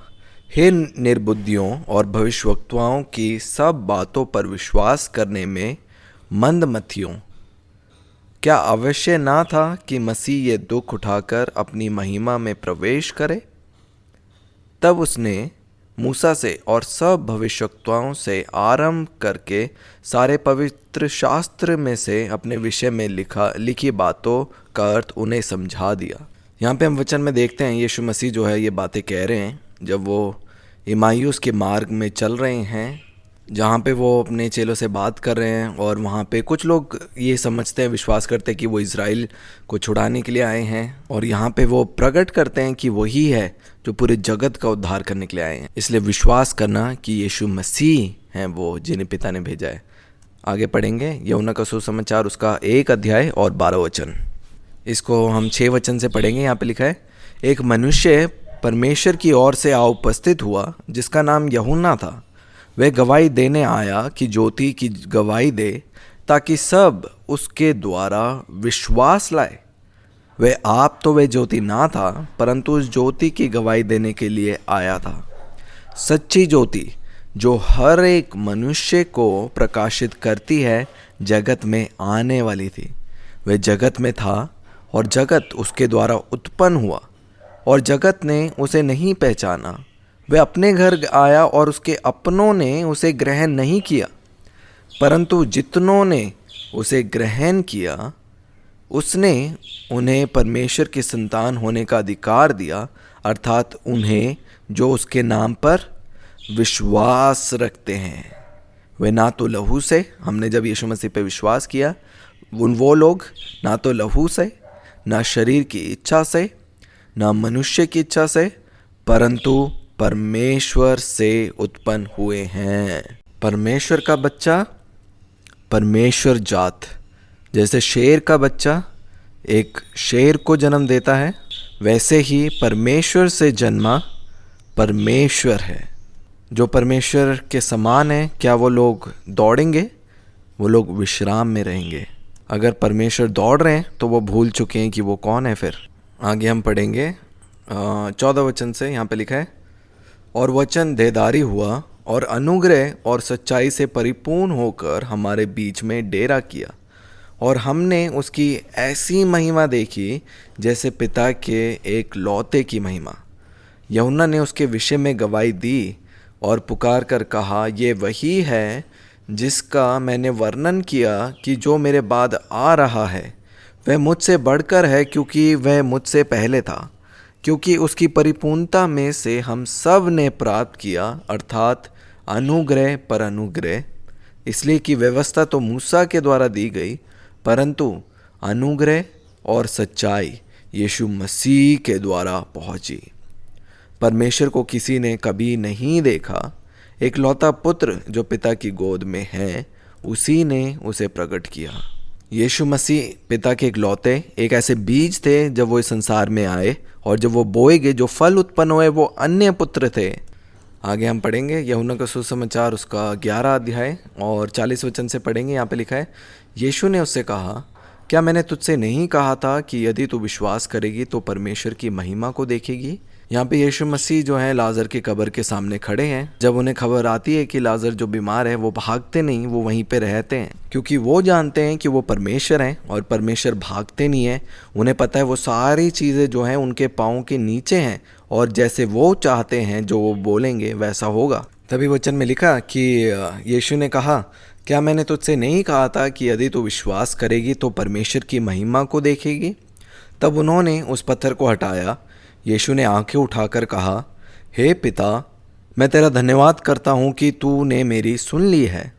हे निर्बुद्धियों और भविष्यवक्ताओं की सब बातों पर विश्वास करने में मंदमतियों, क्या अवश्य ना था कि मसीह ये दुख उठाकर अपनी महिमा में प्रवेश करे? तब उसने मूसा से और सब भविष्यवक्ताओं से आरंभ करके सारे पवित्र शास्त्र में से अपने विषय में लिखी बातों का अर्थ उन्हें समझा दिया। यहाँ पे हम वचन में देखते हैं यीशु मसीह जो है ये बातें कह रहे हैं जब वो इमायूस के मार्ग में चल रहे हैं, जहाँ पे वो अपने चेलों से बात कर रहे हैं। और वहाँ पे कुछ लोग ये समझते हैं, विश्वास करते हैं कि वो इज़राइल को छुड़ाने के लिए आए हैं, और यहाँ पे वो प्रकट करते हैं कि वही है जो पूरे जगत का उद्धार करने के लिए आए हैं। इसलिए विश्वास करना कि यीशु मसीह हैं वो जिन्हें पिता ने भेजा है। आगे पढ़ेंगे यूहन्ना का सुसमाचार उसका 1 अध्याय और 12 वचन। इसको हम 6 वचन से पढ़ेंगे। यहाँ पे लिखा है, एक मनुष्य परमेश्वर की ओर से आ उपस्थित हुआ जिसका नाम यूहन्ना था। वह गवाही देने आया कि ज्योति की गवाही दे, ताकि सब उसके द्वारा विश्वास लाए। वह ज्योति ना था, परंतु उस ज्योति की गवाही देने के लिए आया था। सच्ची ज्योति जो हर एक मनुष्य को प्रकाशित करती है, जगत में आने वाली थी। वह जगत में था और जगत उसके द्वारा उत्पन्न हुआ, और जगत ने उसे नहीं पहचाना। वह अपने घर आया और उसके अपनों ने उसे ग्रहण नहीं किया, परंतु जितनों ने उसे ग्रहण किया, उसने उन्हें परमेश्वर की संतान होने का अधिकार दिया, अर्थात उन्हें जो उसके नाम पर विश्वास रखते हैं। वे ना तो लहू से, हमने जब यीशु मसीह पे विश्वास किया, वो लोग ना तो लहू से, ना शरीर की इच्छा से, ना मनुष्य की इच्छा से, परंतु परमेश्वर से उत्पन्न हुए हैं। परमेश्वर का बच्चा, परमेश्वर जात। जैसे शेर का बच्चा एक शेर को जन्म देता है, वैसे ही परमेश्वर से जन्मा परमेश्वर है। जो परमेश्वर के समान है, क्या वो लोग दौड़ेंगे? वो लोग विश्राम में रहेंगे। अगर परमेश्वर दौड़ रहे हैं तो वो भूल चुके हैं कि वो कौन है। फिर आगे हम पढ़ेंगे 14 वचन से। यहाँ पे लिखा है, और वचन देहधारी हुआ और अनुग्रह और सच्चाई से परिपूर्ण होकर हमारे बीच में डेरा किया, और हमने उसकी ऐसी महिमा देखी जैसे पिता के एक लौते की महिमा। यूहन्ना ने उसके विषय में गवाही दी और पुकार कर कहा, ये वही है जिसका मैंने वर्णन किया कि जो मेरे बाद आ रहा है वह मुझसे बढ़कर है, क्योंकि वह मुझसे पहले था। क्योंकि उसकी परिपूर्णता में से हम सब ने प्राप्त किया, अर्थात अनुग्रह पर अनुग्रह। इसलिए कि व्यवस्था तो मूसा के द्वारा दी गई, परंतु अनुग्रह और सच्चाई यीशु मसीह के द्वारा पहुंची। परमेश्वर को किसी ने कभी नहीं देखा, एक लौता पुत्र जो पिता की गोद में है, उसी ने उसे प्रकट किया। यीशु मसीह पिता के इकलौते एक ऐसे बीज थे जब वो इस संसार में आए, और जब वो बोए गए, जो फल उत्पन्न हुए वो अन्य पुत्र थे। आगे हम पढ़ेंगे यूहन्ना का सुसमाचार उसका 11 अध्याय और 40 वचन से पढ़ेंगे। यहाँ पे लिखा है, यीशु ने उससे कहा, क्या मैंने तुझसे नहीं कहा था कि यदि तू विश्वास करेगी तो परमेश्वर की महिमा को देखेगी? यहाँ पे यीशु मसीह जो है लाजर के कब्र के सामने खड़े हैं। जब उन्हें खबर आती है कि लाजर जो बीमार है, वो भागते नहीं, वो वहीं पे रहते हैं, क्योंकि वो जानते हैं कि वो परमेश्वर हैं और परमेश्वर भागते नहीं हैं। उन्हें पता है वो सारी चीज़ें जो हैं उनके पाँव के नीचे हैं, और जैसे वो चाहते हैं, जो वो बोलेंगे वैसा होगा। तभी वचन में लिखा कि यीशु ने कहा, क्या मैंने तुझसे नहीं कहा था कि यदि तू विश्वास करेगी तो परमेश्वर की महिमा को देखेगी? तब उन्होंने उस पत्थर को हटाया। यीशु ने आंखें उठाकर कहा, हे पिता, मैं तेरा धन्यवाद करता हूँ कि तूने मेरी सुन ली है।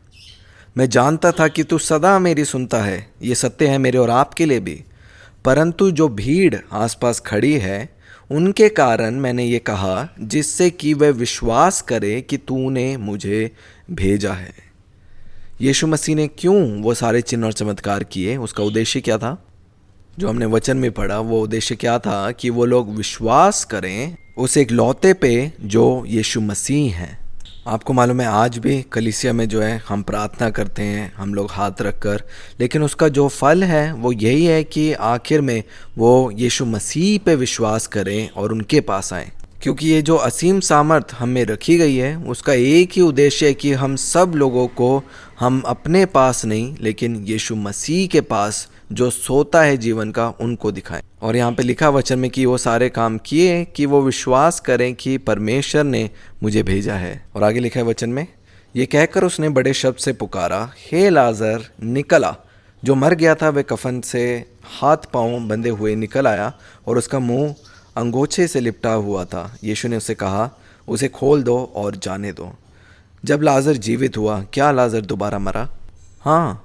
मैं जानता था कि तू सदा मेरी सुनता है, ये सत्य है मेरे और आपके लिए भी। परंतु जो भीड़ आसपास खड़ी है, उनके कारण मैंने ये कहा, जिससे कि वह विश्वास करे कि तूने मुझे भेजा है। यीशु मसीह ने क्यों वो सारे चिन्ह और चमत्कार किए? उसका उद्देश्य क्या था? जो हमने वचन में पढ़ा, वो उद्देश्य क्या था? कि वो लोग विश्वास करें उस एक लौते पे जो यीशु मसीह हैं। आपको मालूम है, आज भी कलीसिया में जो है हम प्रार्थना करते हैं, हम लोग हाथ रख कर, लेकिन उसका जो फल है वो यही है कि आखिर में वो यीशु मसीह पे विश्वास करें और उनके पास आएँ। क्योंकि ये जो असीम सामर्थ हम में रखी गई है, उसका एक ही उद्देश्य है कि हम सब लोगों को, हम अपने पास नहीं लेकिन यीशु मसीह के पास जो सोता है जीवन का, उनको दिखाएं। और यहाँ पे लिखा वचन में कि वो सारे काम किए कि वो विश्वास करें कि परमेश्वर ने मुझे भेजा है। और आगे लिखा है वचन में, ये कहकर उसने बड़े शब्द से पुकारा, हे लाजर निकला। जो मर गया था वह कफन से हाथ पांव बंधे हुए निकल आया, और उसका मुंह अंगोछे से लिपटा हुआ था। यीशु ने उसे कहा, उसे खोल दो और जाने दो। जब लाजर जीवित हुआ, क्या लाजर दोबारा मरा? हाँ,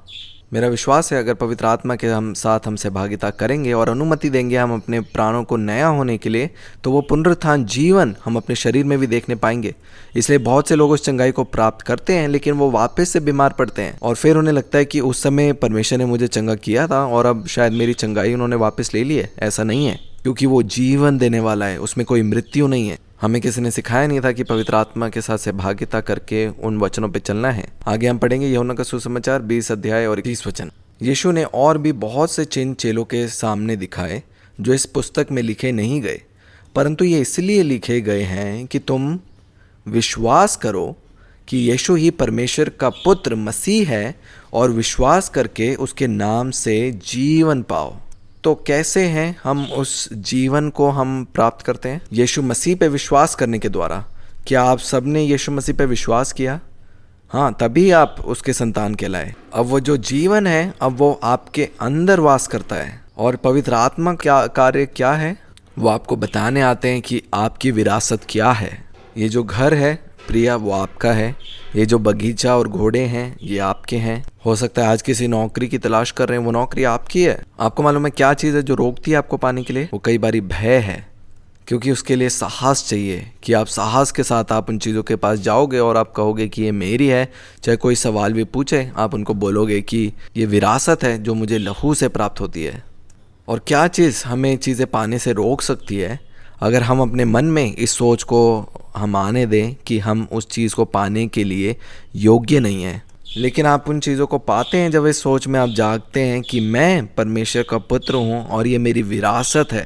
मेरा विश्वास है अगर पवित्र आत्मा के हम साथ हमसे भागीदारी करेंगे और अनुमति देंगे हम अपने प्राणों को नया होने के लिए, तो वो पुनरुत्थान जीवन हम अपने शरीर में भी देखने पाएंगे। इसलिए बहुत से लोग उस चंगाई को प्राप्त करते हैं, लेकिन वो वापस से बीमार पड़ते हैं और फिर उन्हें लगता है कि उस समय परमेश्वर ने मुझे चंगा किया था और अब शायद मेरी चंगाई उन्होंने वापस ले ली है। ऐसा नहीं है, क्योंकि वो जीवन देने वाला है, उसमें कोई मृत्यु नहीं है। हमें किसी ने सिखाया नहीं था कि पवित्र आत्मा के साथ सहभागिता करके उन वचनों पे चलना है। आगे हम पढ़ेंगे यूहन्ना का सुसमाचार 20 अध्याय और 21 वचन। यीशु ने और भी बहुत से चिन्ह चेलों के सामने दिखाए जो इस पुस्तक में लिखे नहीं गए, परंतु ये इसलिए लिखे गए हैं कि तुम विश्वास करो कि यीशु ही परमेश्वर का पुत्र मसीह है और विश्वास करके उसके नाम से जीवन पाओ। तो कैसे हैं हम उस जीवन को हम प्राप्त करते हैं? यीशु मसीह पे विश्वास करने के द्वारा। क्या आप सबने यीशु मसीह पे विश्वास किया? हाँ, तभी आप उसके संतान कहलाए। अब वो जो जीवन है, अब वो आपके अंदर वास करता है। और पवित्र आत्मा क्या कार्य क्या है, वो आपको बताने आते हैं कि आपकी विरासत क्या है। ये जो घर है प्रिया, वो आपका है। ये जो बगीचा और घोड़े हैं, ये आपके हैं। हो सकता है आज किसी नौकरी की तलाश कर रहे हैं, वो नौकरी आपकी है। आपको मालूम है क्या चीज़ है जो रोकती है आपको पाने के लिए? वो कई बारी भय है, क्योंकि उसके लिए साहस चाहिए कि आप साहस के साथ आप उन चीज़ों के पास जाओगे और आप कहोगे कि ये मेरी है। चाहे कोई सवाल भी पूछे, आप उनको बोलोगे कि ये विरासत है जो मुझे लहू से प्राप्त होती है। और क्या चीज़ हमें चीज़ें पाने से रोक सकती है? अगर हम अपने मन में इस सोच को हम आने दें कि हम उस चीज़ को पाने के लिए योग्य नहीं हैं। लेकिन आप उन चीज़ों को पाते हैं जब इस सोच में आप जागते हैं कि मैं परमेश्वर का पुत्र हूँ और ये मेरी विरासत है।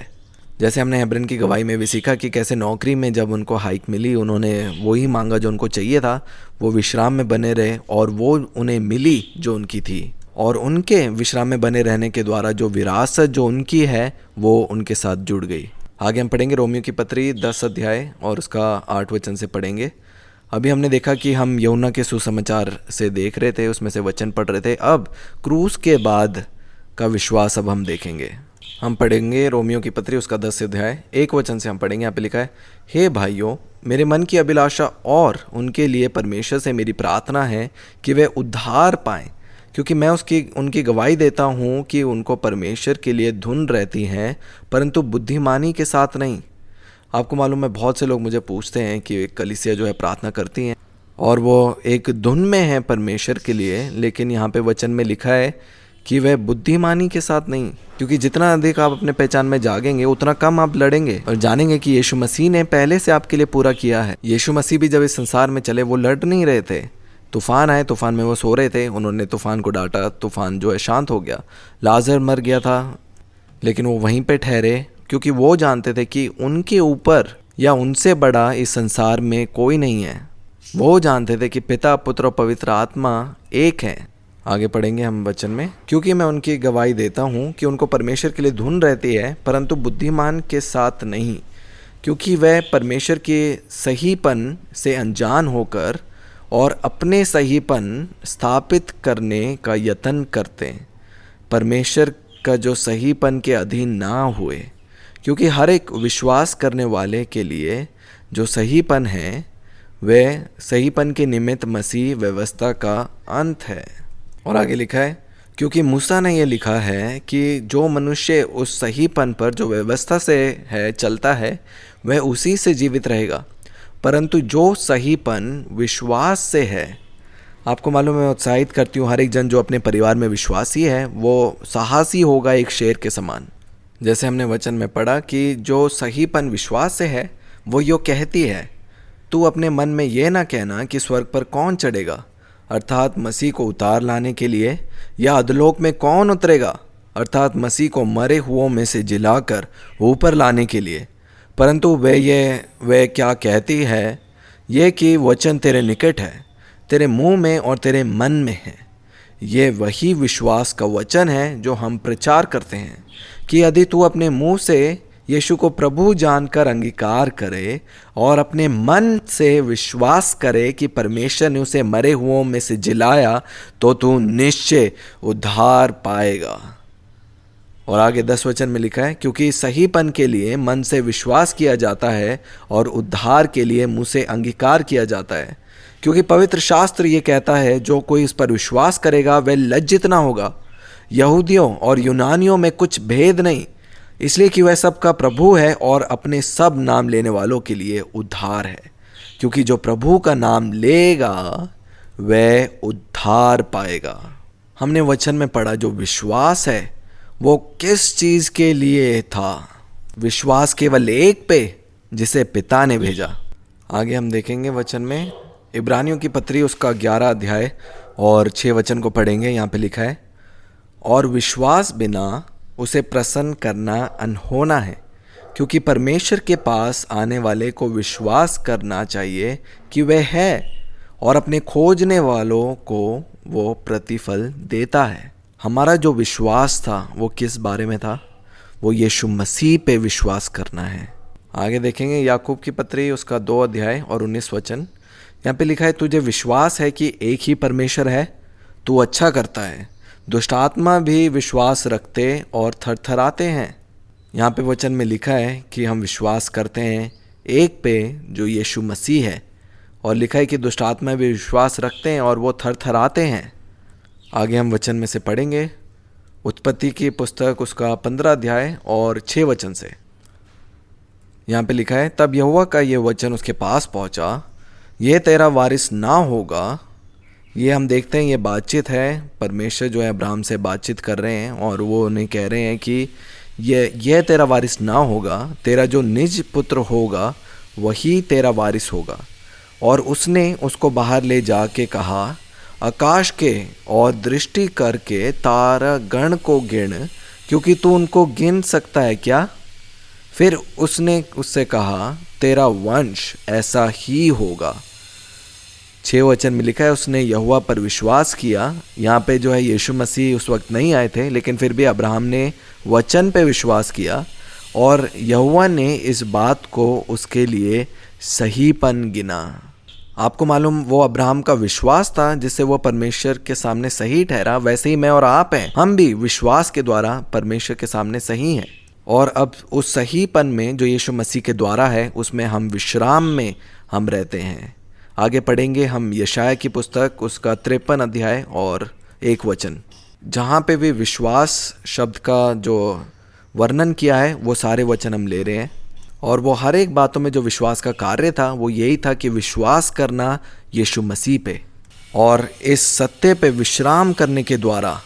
जैसे हमने हेब्रन की गवाही में भी सीखा कि कैसे नौकरी में जब उनको हाइक मिली, उन्होंने वही मांगा जो उनको चाहिए था। वो विश्राम में बने रहे और वो उन्हें मिली जो उनकी थी। और उनके विश्राम में बने रहने के द्वारा जो विरासत जो उनकी है वो उनके साथ जुड़ गई। आगे हम पढ़ेंगे रोमियो की पत्री 10 अध्याय और उसका 8 वचन से पढ़ेंगे। अभी हमने देखा कि हम यूहन्ना के सुसमाचार से देख रहे थे, उसमें से वचन पढ़ रहे थे। अब क्रूस के बाद का विश्वास अब हम देखेंगे। हम पढ़ेंगे रोमियो की पत्री उसका 10 अध्याय 1 वचन से हम पढ़ेंगे। यहाँ पे लिखा है, हे भाइयों, मेरे मन की अभिलाषा और उनके लिए परमेश्वर से मेरी प्रार्थना है कि वे उद्धार पाएं, क्योंकि मैं उनकी गवाही देता हूँ कि उनको परमेश्वर के लिए धुन रहती हैं, परंतु बुद्धिमानी के साथ नहीं। आपको मालूम है बहुत से लोग मुझे पूछते हैं कि कलीसिया जो है प्रार्थना करती हैं और वो एक धुन में है परमेश्वर के लिए, लेकिन यहाँ पे वचन में लिखा है कि वह बुद्धिमानी के साथ नहीं। क्योंकि जितना अधिक आप अपने पहचान में जागेंगे उतना कम आप लड़ेंगे और जानेंगे कि यीशु मसीह ने पहले से आपके लिए पूरा किया है। यीशु मसीह भी जब इस संसार में चले वो लड़ नहीं रहे थे। तूफान आए, तूफान में वो सो रहे थे, उन्होंने तूफान को डांटा, तूफान जो है शांत हो गया। लाजर मर गया था, लेकिन वो वहीं पे ठहरे, क्योंकि वो जानते थे कि उनके ऊपर या उनसे बड़ा इस संसार में कोई नहीं है। वो जानते थे कि पिता, पुत्र और पवित्र आत्मा एक है। आगे पढ़ेंगे हम वचन में, क्योंकि मैं उनकी गवाही देता हूँ कि उनको परमेश्वर के लिए धुन रहती है, परंतु बुद्धिमान के साथ नहीं, क्योंकि वह परमेश्वर के सहीपन से अनजान होकर और अपने सहीपन स्थापित करने का यत्न करते हैं, परमेश्वर का जो सहीपन के अधीन ना हुए। क्योंकि हर एक विश्वास करने वाले के लिए जो सहीपन है वह सहीपन के निमित्त मसीह व्यवस्था का अंत है। और आगे लिखा है, क्योंकि मूसा ने यह लिखा है कि जो मनुष्य उस सहीपन पर जो व्यवस्था से है चलता है वह उसी से जीवित रहेगा, परंतु जो सहीपन विश्वास से है। आपको मालूम है, मैं उत्साहित करती हूँ हर एक जन जो अपने परिवार में विश्वासी है वो साहसी होगा एक शेर के समान। जैसे हमने वचन में पढ़ा कि जो सहीपन विश्वास से है वो यो कहती है, तू अपने मन में ये ना कहना कि स्वर्ग पर कौन चढ़ेगा, अर्थात मसीह को उतार लाने के लिए, या अधलोक में कौन उतरेगा, अर्थात मसीह को मरे हुओं में से जिलाकर ऊपर लाने के लिए, परंतु वह क्या कहती है ये कि वचन तेरे निकट है, तेरे मुंह में और तेरे मन में है। ये वही विश्वास का वचन है जो हम प्रचार करते हैं कि यदि तू अपने मुंह से यीशु को प्रभु जानकर अंगीकार करे और अपने मन से विश्वास करे कि परमेश्वर ने उसे मरे हुओं में से जिलाया, तो तू निश्चय उद्धार पाएगा। और आगे 10 वचन में लिखा है, क्योंकि सहीपन के लिए मन से विश्वास किया जाता है और उद्धार के लिए मुंह से अंगीकार किया जाता है। क्योंकि पवित्र शास्त्र ये कहता है जो कोई इस पर विश्वास करेगा वह लज्जित ना होगा। यहूदियों और यूनानियों में कुछ भेद नहीं, इसलिए कि वह सबका प्रभु है और अपने सब नाम लेने वालों के लिए उद्धार है। क्योंकि जो प्रभु का नाम लेगा वह उद्धार पाएगा। हमने वचन में पढ़ा जो विश्वास है वो किस चीज़ के लिए था? विश्वास केवल एक पे जिसे पिता ने भेजा। आगे हम देखेंगे वचन में इब्रानियों की पत्री उसका 11 अध्याय और 6 वचन को पढ़ेंगे। यहाँ पे लिखा है, और विश्वास बिना उसे प्रसन्न करना अनहोना है, क्योंकि परमेश्वर के पास आने वाले को विश्वास करना चाहिए कि वह है और अपने खोजने वालों को वो प्रतिफल देता है। हमारा जो विश्वास था वो किस बारे में था? वो यीशु मसीह पे विश्वास करना है। आगे देखेंगे याकूब की पत्री उसका 2 अध्याय और 19 वचन। यहाँ पे लिखा है, तुझे विश्वास है कि एक ही परमेश्वर है, तू अच्छा करता है। दुष्ट आत्मा भी विश्वास रखते और थरथराते हैं। यहाँ पे वचन में लिखा है कि हम विश्वास करते हैं एक पे जो यीशु मसीह है, और लिखा है कि दुष्ट आत्मा भी विश्वास रखते हैं और वो थरथराते हैं। आगे हम वचन में से पढ़ेंगे उत्पत्ति की पुस्तक उसका 15 अध्याय और 6 वचन से। यहाँ पे लिखा है, तब यहोवा का ये वचन उसके पास पहुँचा, ये तेरा वारिस ना होगा। ये हम देखते हैं ये बातचीत है, परमेश्वर जो है अब्राहम से बातचीत कर रहे हैं और वो उन्हें कह रहे हैं कि ये तेरा वारिस ना होगा, तेरा जो निज पुत्र होगा वही तेरा वारिस होगा। और उसने उसको बाहर ले जाके कहा, आकाश के और दृष्टि करके तारा गण को गिन, क्योंकि तू उनको गिन सकता है क्या? फिर उसने उससे कहा, तेरा वंश ऐसा ही होगा। 6 वचन में लिखा है, उसने यहोवा पर विश्वास किया। यहाँ पे जो है यीशु मसीह उस वक्त नहीं आए थे, लेकिन फिर भी अब्राहम ने वचन पे विश्वास किया और यहोवा ने इस बात को उसके लिए सहीपन गिना। आपको मालूम वो अब्राहम का विश्वास था जिससे वो परमेश्वर के सामने सही ठहरा। वैसे ही मैं और आप हैं, हम भी विश्वास के द्वारा परमेश्वर के सामने सही हैं। और अब उस सहीपन में जो यीशु मसीह के द्वारा है उसमें हम विश्राम में हम रहते हैं। आगे पढ़ेंगे हम यशाया की पुस्तक उसका 53 अध्याय और 1 वचन। जहाँ पे भी विश्वास शब्द का जो वर्णन किया है वो सारे वचन हम ले रहे हैं। और वो हर एक बातों में जो विश्वास का कार्य था वो यही था कि विश्वास करना यीशु मसीह पे, और इस सत्य पे विश्राम करने के द्वारा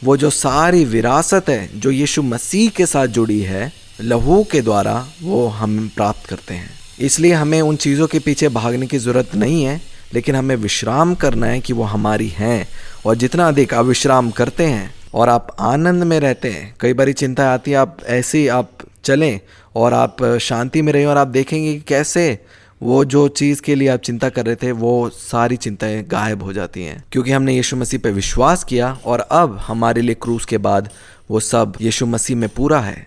वो जो सारी विरासत है जो यीशु मसीह के साथ जुड़ी है लहू के द्वारा वो हम प्राप्त करते हैं। इसलिए हमें उन चीज़ों के पीछे भागने की ज़रूरत नहीं है, लेकिन हमें विश्राम करना है कि वो हमारी हैं। और जितना अधिक आप विश्राम करते हैं और आप आनंद में रहते हैं, कई बारी चिंता आती है, आप ऐसे आप चलें और आप शांति में रहें और आप देखेंगे कि कैसे वो जो चीज़ के लिए आप चिंता कर रहे थे वो सारी चिंताएं गायब हो जाती हैं, क्योंकि हमने यीशु मसीह पे विश्वास किया और अब हमारे लिए क्रूस के बाद वो सब यीशु मसीह में पूरा है।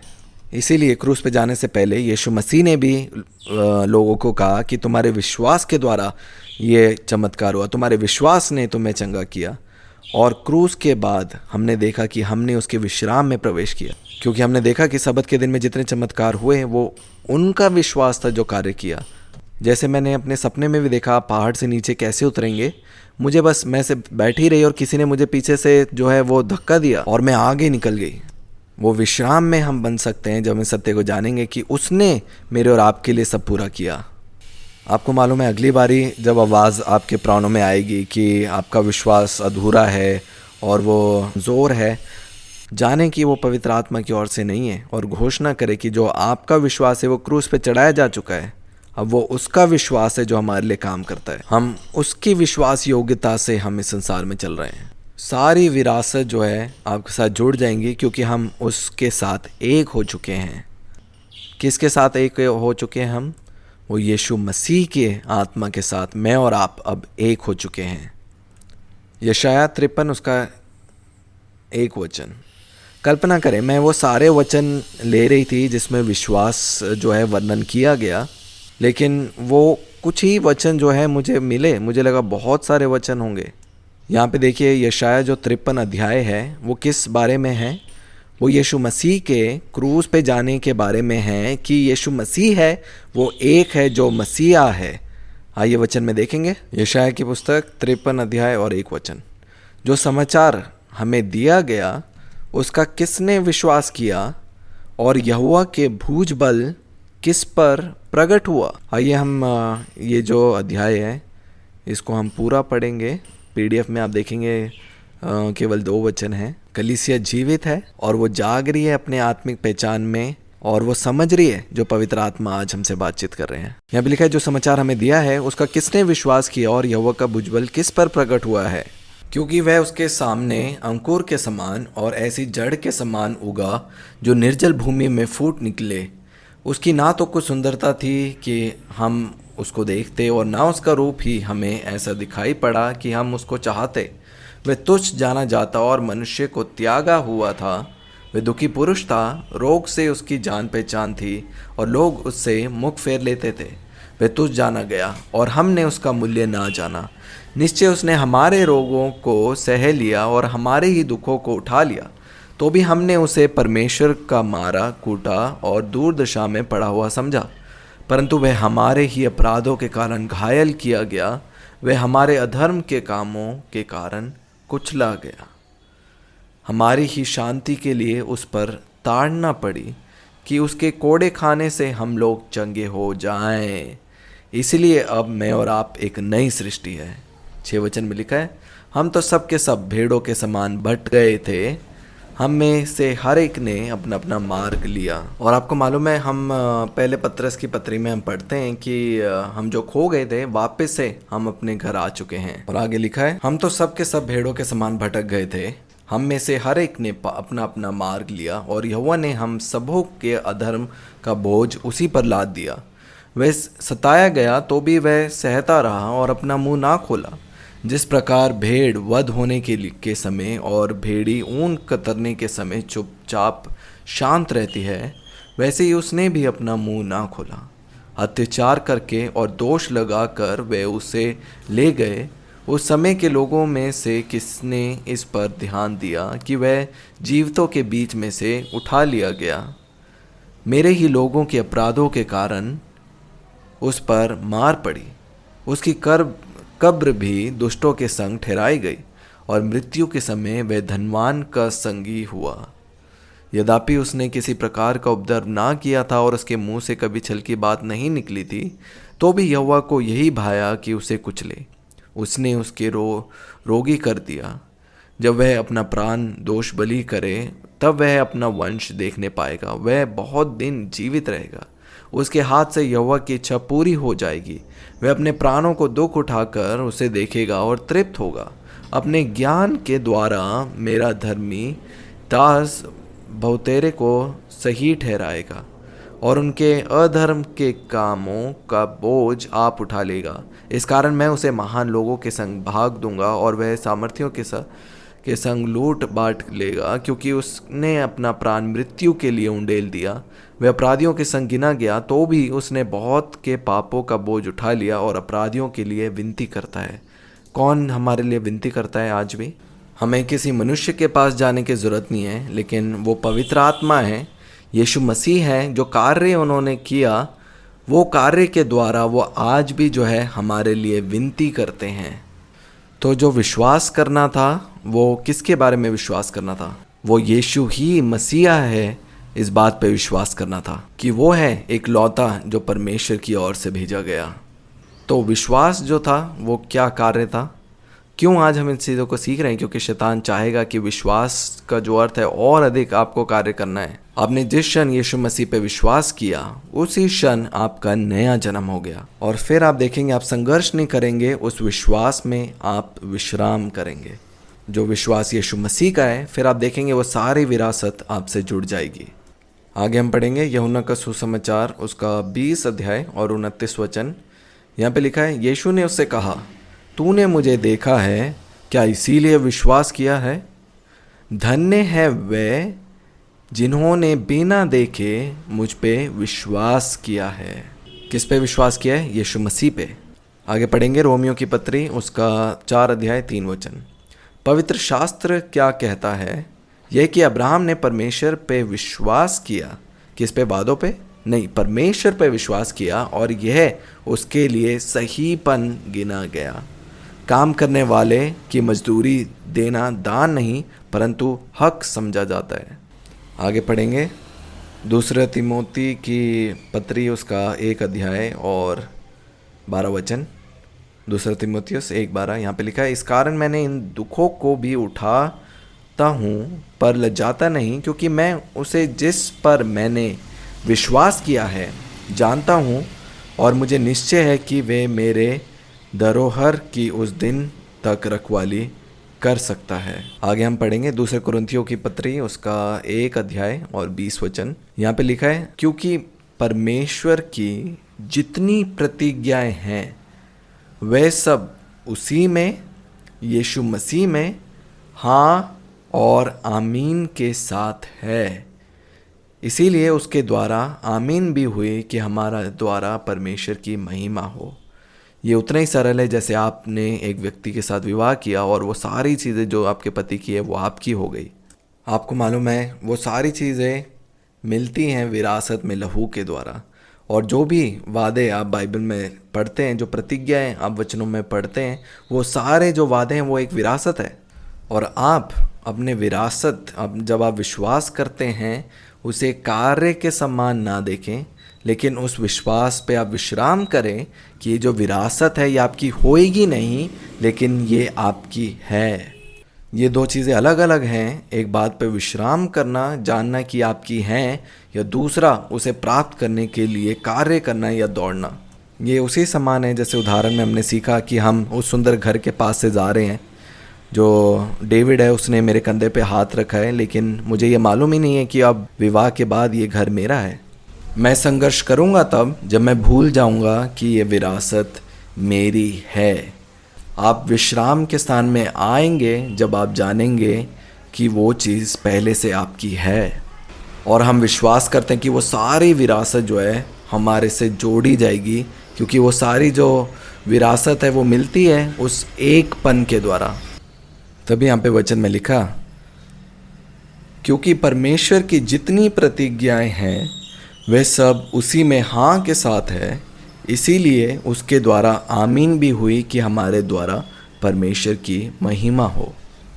इसीलिए क्रूस पे जाने से पहले यीशु मसीह ने भी लोगों को कहा कि तुम्हारे विश्वास के द्वारा ये चमत्कार हुआ, तुम्हारे विश्वास ने तुम्हें चंगा किया। और क्रूस के बाद हमने देखा कि हमने उसके विश्राम में प्रवेश किया, क्योंकि हमने देखा कि सबत के दिन में जितने चमत्कार हुए वो उनका विश्वास था जो कार्य किया। जैसे मैंने अपने सपने में भी देखा पहाड़ से नीचे कैसे उतरेंगे, मुझे बस मैं से बैठी रही और किसी ने मुझे पीछे से जो है वो धक्का दिया और मैं आगे निकल गई। वो विश्राम में हम बन सकते हैं जब हम सत्य को जानेंगे कि उसने मेरे और आपके लिए सब पूरा किया। आपको मालूम है अगली बारी जब आवाज़ आपके प्राणों में आएगी कि आपका विश्वास अधूरा है और वो ज़ोर है, जाने कि वो पवित्र आत्मा की ओर से नहीं है और घोषणा करे कि जो आपका विश्वास है वो क्रूस पे चढ़ाया जा चुका है। अब वो उसका विश्वास है जो हमारे लिए काम करता है। हम उसकी विश्वास योग्यता से हम इस संसार में चल रहे हैं। सारी विरासत जो है आपके साथ जुड़ जाएंगी, क्योंकि हम उसके साथ एक हो चुके हैं। किसके साथ एक हो चुके हैं हम? वो यीशु मसीह के आत्मा के साथ मैं और आप अब एक हो चुके हैं। यशाया 53 उसका 1 वचन। कल्पना करें मैं वो सारे वचन ले रही थी जिसमें विश्वास जो है वर्णन किया गया, लेकिन वो कुछ ही वचन जो है मुझे मिले। मुझे लगा बहुत सारे वचन होंगे। यहाँ पे देखिए यशाया जो 53 अध्याय है वो किस बारे में है? वो यीशु मसीह के क्रूस पे जाने के बारे में है कि यीशु मसीह है वो एक है जो मसीहा है, आइए वचन में देखेंगे। यशायाह की पुस्तक 53 अध्याय और 1 वचन। जो समाचार हमें दिया गया उसका किसने विश्वास किया, और यहोवा के भुजबल किस पर प्रकट हुआ। आइए हम ये जो अध्याय है इसको हम पूरा पढ़ेंगे। पीडीएफ में आप देखेंगे केवल 2 वचन हैं। कलीसिया जीवित है और वो जाग रही है अपने आत्मिक पहचान में, और वो समझ रही है जो पवित्र आत्मा आज हमसे बातचीत कर रहे हैं। यहाँ पे लिखा है जो समाचार हमें दिया है उसका किसने विश्वास किया, और यहोवा का भुजबल किस पर प्रकट हुआ है। क्योंकि वह उसके सामने अंकुर के समान और ऐसी जड़ के समान उगा जो निर्जल भूमि में फूट निकले। उसकी ना तो कुछ सुंदरता थी कि हम उसको देखते, और ना उसका रूप ही हमें ऐसा दिखाई पड़ा कि हम उसको चाहते। वह तुच्छ जाना जाता और मनुष्य को त्यागा हुआ था। वह दुखी पुरुष था, रोग से उसकी जान पहचान थी, और लोग उससे मुख फेर लेते थे। वह तुच्छ जाना गया और हमने उसका मूल्य ना जाना। निश्चय उसने हमारे रोगों को सह लिया और हमारे ही दुखों को उठा लिया। तो भी हमने उसे परमेश्वर का मारा, कूटा और दूर दशा में पड़ा हुआ समझा। परंतु वह हमारे ही अपराधों के कारण घायल किया गया, वह हमारे अधर्म के कामों के कारण कुचला गया। हमारी ही शांति के लिए उस पर ताड़ना पड़ी कि उसके कोड़े खाने से हम लोग चंगे हो जाएं। इसलिए अब मैं और आप एक नई सृष्टि है। 6 वचन में लिखा है, हम तो सब के सब भेड़ों के समान भटक गए थे, हम में से हर एक ने अपना अपना मार्ग लिया। और आपको मालूम है, हम पहले पत्रस की पत्री में हम पढ़ते हैं कि हम जो खो गए थे वापस से हम अपने घर आ चुके हैं। और आगे लिखा है, हम तो सब के सब भेड़ों के समान भटक गए थे, हम में से हर एक ने अपना अपना मार्ग लिया, और यहोवा ने हम सबों के अधर्म का बोझ उसी पर लाद दिया। वह सताया गया तो भी वह सहता रहा और अपना मुंह ना खोला। जिस प्रकार भेड़ वध होने के समय और भेड़ी ऊन कतरने के समय चुपचाप शांत रहती है, वैसे ही उसने भी अपना मुंह ना खोला। अत्याचार करके और दोष लगाकर वे उसे ले गए। उस समय के लोगों में से किसने इस पर ध्यान दिया कि वह जीवितों के बीच में से उठा लिया गया। मेरे ही लोगों के अपराधों के कारण उस पर मार पड़ी। उसकी कब्र भी दुष्टों के संग ठहराई गई, और मृत्यु के समय वह धनवान का संगी हुआ। यद्यपि उसने किसी प्रकार का उपद्रव ना किया था और उसके मुंह से कभी छल की बात नहीं निकली थी, तो भी यहोवा को यही भाया कि उसे कुचले। उसने उसके रोगी कर दिया। जब वह अपना प्राण दोष बलि करे तब वह अपना वंश देखने पाएगा। वह बहुत दिन जीवित रहेगा। उसके हाथ से यहोवा की इच्छा पूरी हो जाएगी। वह अपने प्राणों को दुख उठाकर उसे देखेगा और तृप्त होगा। अपने ज्ञान के द्वारा मेरा धर्मी दास बहुतेरे को सही ठहराएगा, और उनके अधर्म के कामों का बोझ आप उठा लेगा। इस कारण मैं उसे महान लोगों के संग भाग दूंगा, और वह सामर्थियों के संग लूट बांट लेगा, क्योंकि उसने अपना प्राण मृत्यु के लिए उंडेल दिया। वह अपराधियों के संग गिना गया, तो भी उसने बहुत के पापों का बोझ उठा लिया और अपराधियों के लिए विनती करता है। कौन हमारे लिए विनती करता है आज भी? हमें किसी मनुष्य के पास जाने की ज़रूरत नहीं है, लेकिन वो पवित्र आत्मा है, यीशु मसीह है। जो कार्य उन्होंने किया, वो कार्य के द्वारा वो आज भी जो है हमारे लिए विनती करते हैं। तो जो विश्वास करना था, वो किसके बारे में विश्वास करना था? वो यीशु ही मसीहा है। इस बात पे विश्वास करना था कि वो है एक लौता जो परमेश्वर की ओर से भेजा गया। तो विश्वास जो था वो क्या कार्य था? क्यों आज हम इन चीज़ों को सीख रहे हैं? क्योंकि शैतान चाहेगा कि विश्वास का जो अर्थ है और अधिक आपको कार्य करना है। आपने जिस क्षण यीशु मसीह पे विश्वास किया, उसी क्षण आपका नया जन्म हो गया, और फिर आप देखेंगे आप संघर्ष नहीं करेंगे, उस विश्वास में आप विश्राम करेंगे। जो विश्वास यीशु मसीह का है, फिर आप देखेंगे वो सारी विरासत आपसे जुड़ जाएगी। आगे हम पढ़ेंगे यूहन्ना का सुसमाचार उसका 20 अध्याय और 29 वचन। यहाँ पे लिखा है, यीशु ने उससे कहा, तूने मुझे देखा है, क्या इसीलिए विश्वास किया है? धन्य है वे जिन्होंने बिना देखे मुझ पे विश्वास किया है। किस पे विश्वास किया है? यीशु मसीह पे। आगे पढ़ेंगे रोमियो की पत्री उसका 4 अध्याय 3 वचन। पवित्र शास्त्र क्या कहता है? यह कि अब्राहम ने परमेश्वर पे विश्वास किया। किस पे? वादों पे। नहीं, परमेश्वर पर विश्वास किया और यह उसके लिए सहीपन गिना गया। काम करने वाले की मजदूरी देना दान नहीं परंतु हक समझा जाता है। आगे पढ़ेंगे दूसरा तिमोथी की पत्री, उसका 1 अध्याय और 12 वचन। दूसरा तिमोथियुस 1:12 यहाँ पे लिखा है, इस कारण मैंने इन दुखों को भी उठाता हूँ पर लज्जाता नहीं, क्योंकि मैं उसे जिस पर मैंने विश्वास किया है जानता हूँ और मुझे निश्चय है कि वे मेरे धरोहर की उस दिन तक रखवाली कर सकता है। आगे हम पढ़ेंगे दूसरे कुरिन्थियों की पत्री, उसका 1 अध्याय और 20 वचन। यहाँ पे लिखा है, क्योंकि परमेश्वर की जितनी प्रतिज्ञाएं हैं वे सब उसी में, यीशु मसीह में हाँ और आमीन के साथ है। इसीलिए उसके द्वारा आमीन भी हुई कि हमारा द्वारा परमेश्वर की महिमा हो। ये उतना ही सरल है जैसे आपने एक व्यक्ति के साथ विवाह किया और वो सारी चीज़ें जो आपके पति की है वो आपकी हो गई। आपको मालूम है वो सारी चीज़ें मिलती हैं विरासत में लहू के द्वारा। और जो भी वादे आप बाइबल में पढ़ते हैं, जो प्रतिज्ञाएं आप वचनों में पढ़ते हैं, वो सारे जो वादे हैं वो एक विरासत है। और आप अपने विरासत, अब जब आप विश्वास करते हैं, उसे कार्य के समान ना देखें, लेकिन उस विश्वास पे आप विश्राम करें कि ये जो विरासत है ये आपकी होएगी नहीं, लेकिन ये आपकी है। ये दो चीज़ें अलग अलग हैं। एक बात पे विश्राम करना, जानना कि आपकी हैं, या दूसरा उसे प्राप्त करने के लिए कार्य करना या दौड़ना। ये उसी समान है जैसे उदाहरण में हमने सीखा कि हम उस सुंदर घर के पास से जा रहे हैं। जो डेविड है उसने मेरे कंधे पे हाथ रखा है, लेकिन मुझे ये मालूम ही नहीं है कि अब विवाह के बाद ये घर मेरा है। मैं संघर्ष करूँगा तब जब मैं भूल जाऊँगा कि ये विरासत मेरी है। आप विश्राम के स्थान में आएंगे जब आप जानेंगे कि वो चीज़ पहले से आपकी है। और हम विश्वास करते हैं कि वो सारी विरासत जो है हमारे से जोड़ी जाएगी, क्योंकि वो सारी जो विरासत है वो मिलती है उस एक पन के द्वारा। तभी यहाँ पे वचन में लिखा, क्योंकि परमेश्वर की जितनी प्रतिज्ञाएं हैं वे सब उसी में हाँ के साथ है, इसीलिए उसके द्वारा आमीन भी हुई कि हमारे द्वारा परमेश्वर की महिमा हो।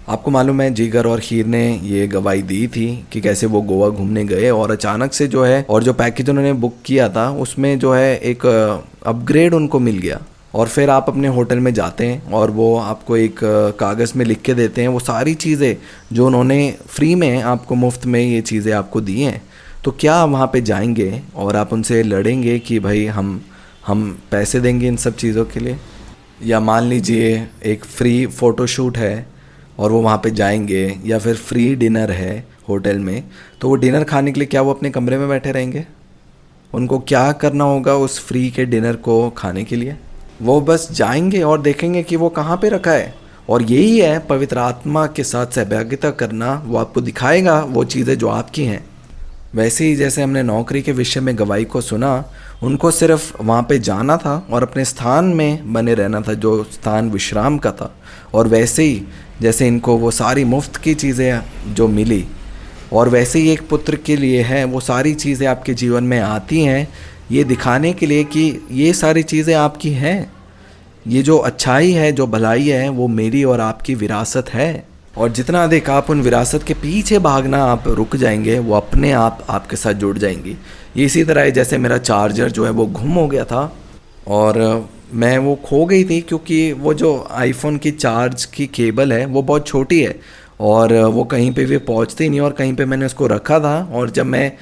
आपको मालूम है जिगर और हीर ने ये गवाही दी थी कि कैसे वो गोवा घूमने गए और अचानक से जो है, और जो पैकेज उन्होंने बुक किया था उसमें जो है एक अपग्रेड उनको मिल गया। और फिर आप अपने होटल में जाते हैं और वो आपको एक कागज़ में लिख के देते हैं वो सारी चीज़ें जो उन्होंने फ्री में आपको मुफ्त में ये चीज़ें आपको दी हैं। तो क्या आप वहाँ पे जाएंगे और आप उनसे लड़ेंगे कि भाई हम पैसे देंगे इन सब चीज़ों के लिए? या मान लीजिए एक फ्री फ़ोटोशूट है और वो वहाँ पे जाएंगे, या फिर फ्री डिनर है होटल में, तो वो डिनर खाने के लिए क्या वो अपने कमरे में बैठे रहेंगे? उनको क्या करना होगा उस फ्री के डिनर को खाने के लिए? वो बस जाएंगे और देखेंगे कि वो कहाँ पे रखा है। और यही है पवित्र आत्मा के साथ सहभागिता करना। वो आपको दिखाएगा वो चीज़ें जो आपकी हैं। वैसे ही जैसे हमने नौकरी के विषय में गवाही को सुना, उनको सिर्फ वहाँ पे जाना था और अपने स्थान में बने रहना था जो स्थान विश्राम का था। और वैसे ही जैसे इनको वो सारी मुफ्त की चीज़ें जो मिली, और वैसे ही एक पुत्र के लिए है वो सारी चीज़ें आपके जीवन में आती हैं ये दिखाने के लिए कि ये सारी चीज़ें आपकी हैं। ये जो अच्छाई है, जो भलाई है, वो मेरी और आपकी विरासत है। और जितना अधिक आप उन विरासत के पीछे भागना आप रुक जाएंगे, वो अपने आप आपके साथ जुड़ जाएंगी। ये इसी तरह है जैसे मेरा चार्जर जो है वो गुम हो गया था और मैं वो खो गई थी, क्योंकि वो जो आईफोन की चार्ज की केबल है वो बहुत छोटी है और वो कहीं पे भी पहुंचती नहीं, और कहीं पे मैंने उसको रखा था और जब मैं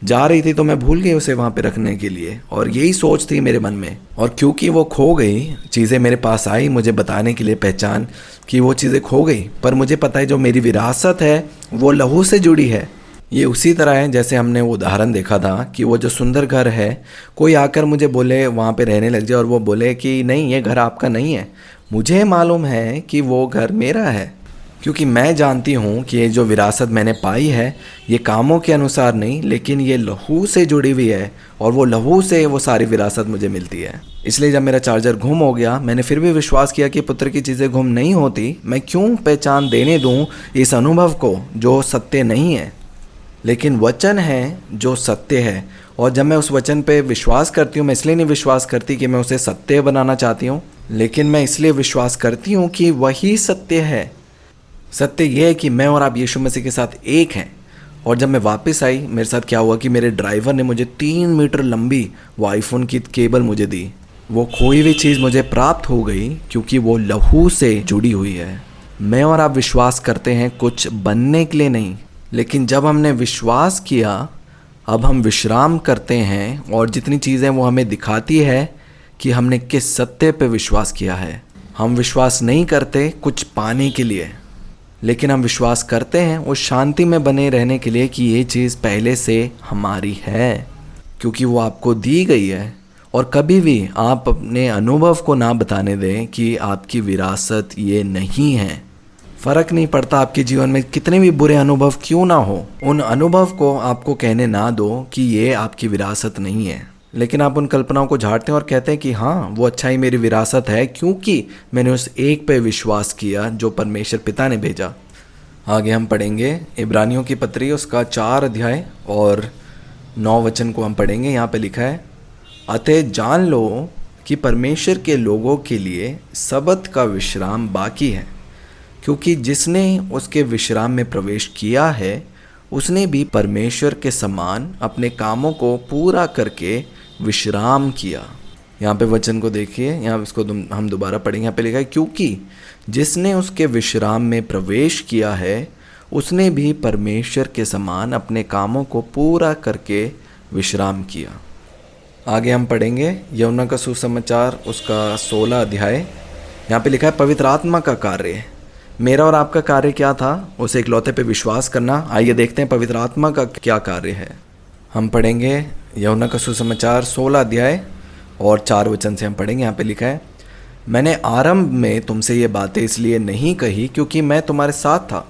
जा रही थी तो मैं भूल गई उसे वहाँ पे रखने के लिए। और यही सोच थी मेरे मन में, और क्योंकि वो खो गई, चीज़ें मेरे पास आई मुझे बताने के लिए पहचान कि वो चीज़ें खो गई, पर मुझे पता है जो मेरी विरासत है वो लहू से जुड़ी है। ये उसी तरह है जैसे हमने वो उदाहरण देखा था कि वो जो सुंदर घर है, कोई आकर मुझे बोले वहाँ पे रहने लग जाए और वो बोले कि नहीं ये घर आपका नहीं है। मुझे मालूम है कि वो घर मेरा है, क्योंकि मैं जानती हूँ कि ये जो विरासत मैंने पाई है ये कामों के अनुसार नहीं, लेकिन ये लहू से जुड़ी हुई है, और वो लहू से वो सारी विरासत मुझे मिलती है। इसलिए जब मेरा चार्जर गुम हो गया, मैंने फिर भी विश्वास किया कि पुत्र की चीज़ें गुम नहीं होती। मैं क्यों पहचान देने दूँ इस अनुभव को जो सत्य नहीं है, लेकिन वचन है जो सत्य है, और जब मैं उस वचन पे विश्वास करती हूँ, मैं इसलिए नहीं विश्वास करती कि मैं उसे सत्य बनाना चाहती हूँ, लेकिन मैं इसलिए विश्वास करती हूँ कि वही सत्य है। सत्य यह है कि मैं और आप यीशु मसीह के साथ एक हैं। और जब मैं वापस आई, मेरे साथ क्या हुआ कि मेरे ड्राइवर ने मुझे 3 मीटर लंबी वो आईफोन की केबल मुझे दी। वो खोई हुई चीज़ मुझे प्राप्त हो गई क्योंकि वो लहू से जुड़ी हुई है। मैं और आप विश्वास करते हैं कुछ बनने के लिए नहीं, लेकिन जब हमने विश्वास किया, अब हम विश्राम करते हैं और जितनी चीज़ें वो हमें दिखाती है कि हमने किस सत्य पे विश्वास किया है। हम विश्वास नहीं करते कुछ पाने के लिए, लेकिन हम विश्वास करते हैं उस शांति में बने रहने के लिए कि ये चीज़ पहले से हमारी है, क्योंकि वो आपको दी गई है। और कभी भी आप अपने अनुभव को ना बताने दें कि आपकी विरासत ये नहीं है। फ़र्क नहीं पड़ता आपके जीवन में कितने भी बुरे अनुभव क्यों ना हो, उन अनुभव को आपको कहने ना दो कि ये आपकी विरासत नहीं है, लेकिन आप उन कल्पनाओं को झाड़ते हैं और कहते हैं कि हाँ, वो अच्छाई मेरी विरासत है क्योंकि मैंने उस एक पे विश्वास किया जो परमेश्वर पिता ने भेजा। आगे हम पढ़ेंगे इब्रानियों की पत्री, उसका 4 अध्याय और 9 वचन को हम पढ़ेंगे। यहाँ पे लिखा है, अतः जान लो कि परमेश्वर के लोगों के लिए सबत का विश्राम बाकी है, क्योंकि जिसने उसके विश्राम में प्रवेश किया है उसने भी परमेश्वर के समान अपने कामों को पूरा करके विश्राम किया। यहाँ पे वचन को देखिए, यहाँ इसको हम दोबारा पढ़ेंगे। यहाँ पे लिखा है, क्योंकि जिसने उसके विश्राम में प्रवेश किया है उसने भी परमेश्वर के समान अपने कामों को पूरा करके विश्राम किया। आगे हम पढ़ेंगे यूहन्ना का सुसमाचार, उसका 16 अध्याय। यहाँ पे लिखा है, पवित्र आत्मा का कार्य। मेरा और आपका कार्य क्या था? उसे इकलौते पे विश्वास करना। आइए देखते हैं पवित्र आत्मा का क्या कार्य है। हम पढ़ेंगे यूहन्ना का सुसमाचार 16 अध्याय और 4 वचन से हम पढ़ेंगे। यहाँ पे लिखा है, मैंने आरंभ में तुमसे ये बातें इसलिए नहीं कही क्योंकि मैं तुम्हारे साथ था,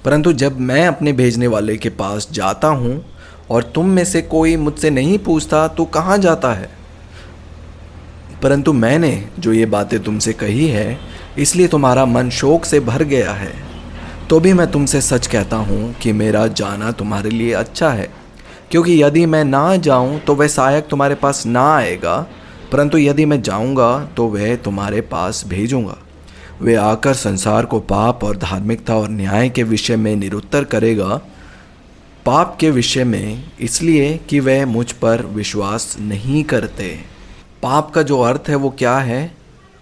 परंतु जब मैं अपने भेजने वाले के पास जाता हूँ और तुम में से कोई मुझसे नहीं पूछता तू कहाँ जाता है, परंतु मैंने जो ये बातें तुमसे कही है इसलिए तुम्हारा मन शोक से भर गया है, तो भी मैं तुमसे सच कहता हूँ कि मेरा जाना तुम्हारे लिए अच्छा है, क्योंकि यदि मैं ना जाऊँ तो वह सहायक तुम्हारे पास ना आएगा, परंतु यदि मैं जाऊँगा तो वह तुम्हारे पास भेजूँगा। वे आकर संसार को पाप और धार्मिकता और न्याय के विषय में निरुत्तर करेगा। पाप के विषय में इसलिए कि वह मुझ पर विश्वास नहीं करते। पाप का जो अर्थ है वो क्या है?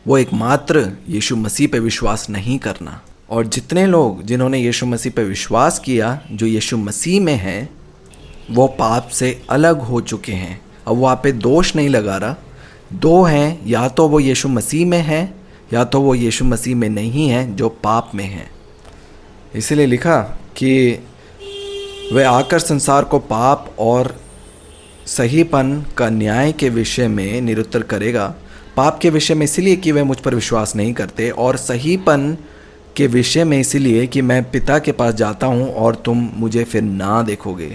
वो एकमात्र यीशु मसीह पे विश्वास नहीं करना। और जितने लोग जिन्होंने यीशु मसीह पे विश्वास किया, जो यीशु मसीह में हैं, वो पाप से अलग हो चुके हैं। अब वो आप पे दोष नहीं लगा रहा। दो हैं, या तो वो यीशु मसीह में हैं या तो वो यीशु मसीह में नहीं है, जो पाप में हैं। इसलिए लिखा कि वह आकर संसार को पाप और सहीपन का न्याय के विषय में निरुत्तर करेगा। पाप के विषय में इसलिए कि वह मुझ पर विश्वास नहीं करते, और सहीपन के विषय में इसलिए कि मैं पिता के पास जाता हूँ और तुम मुझे फिर ना देखोगे।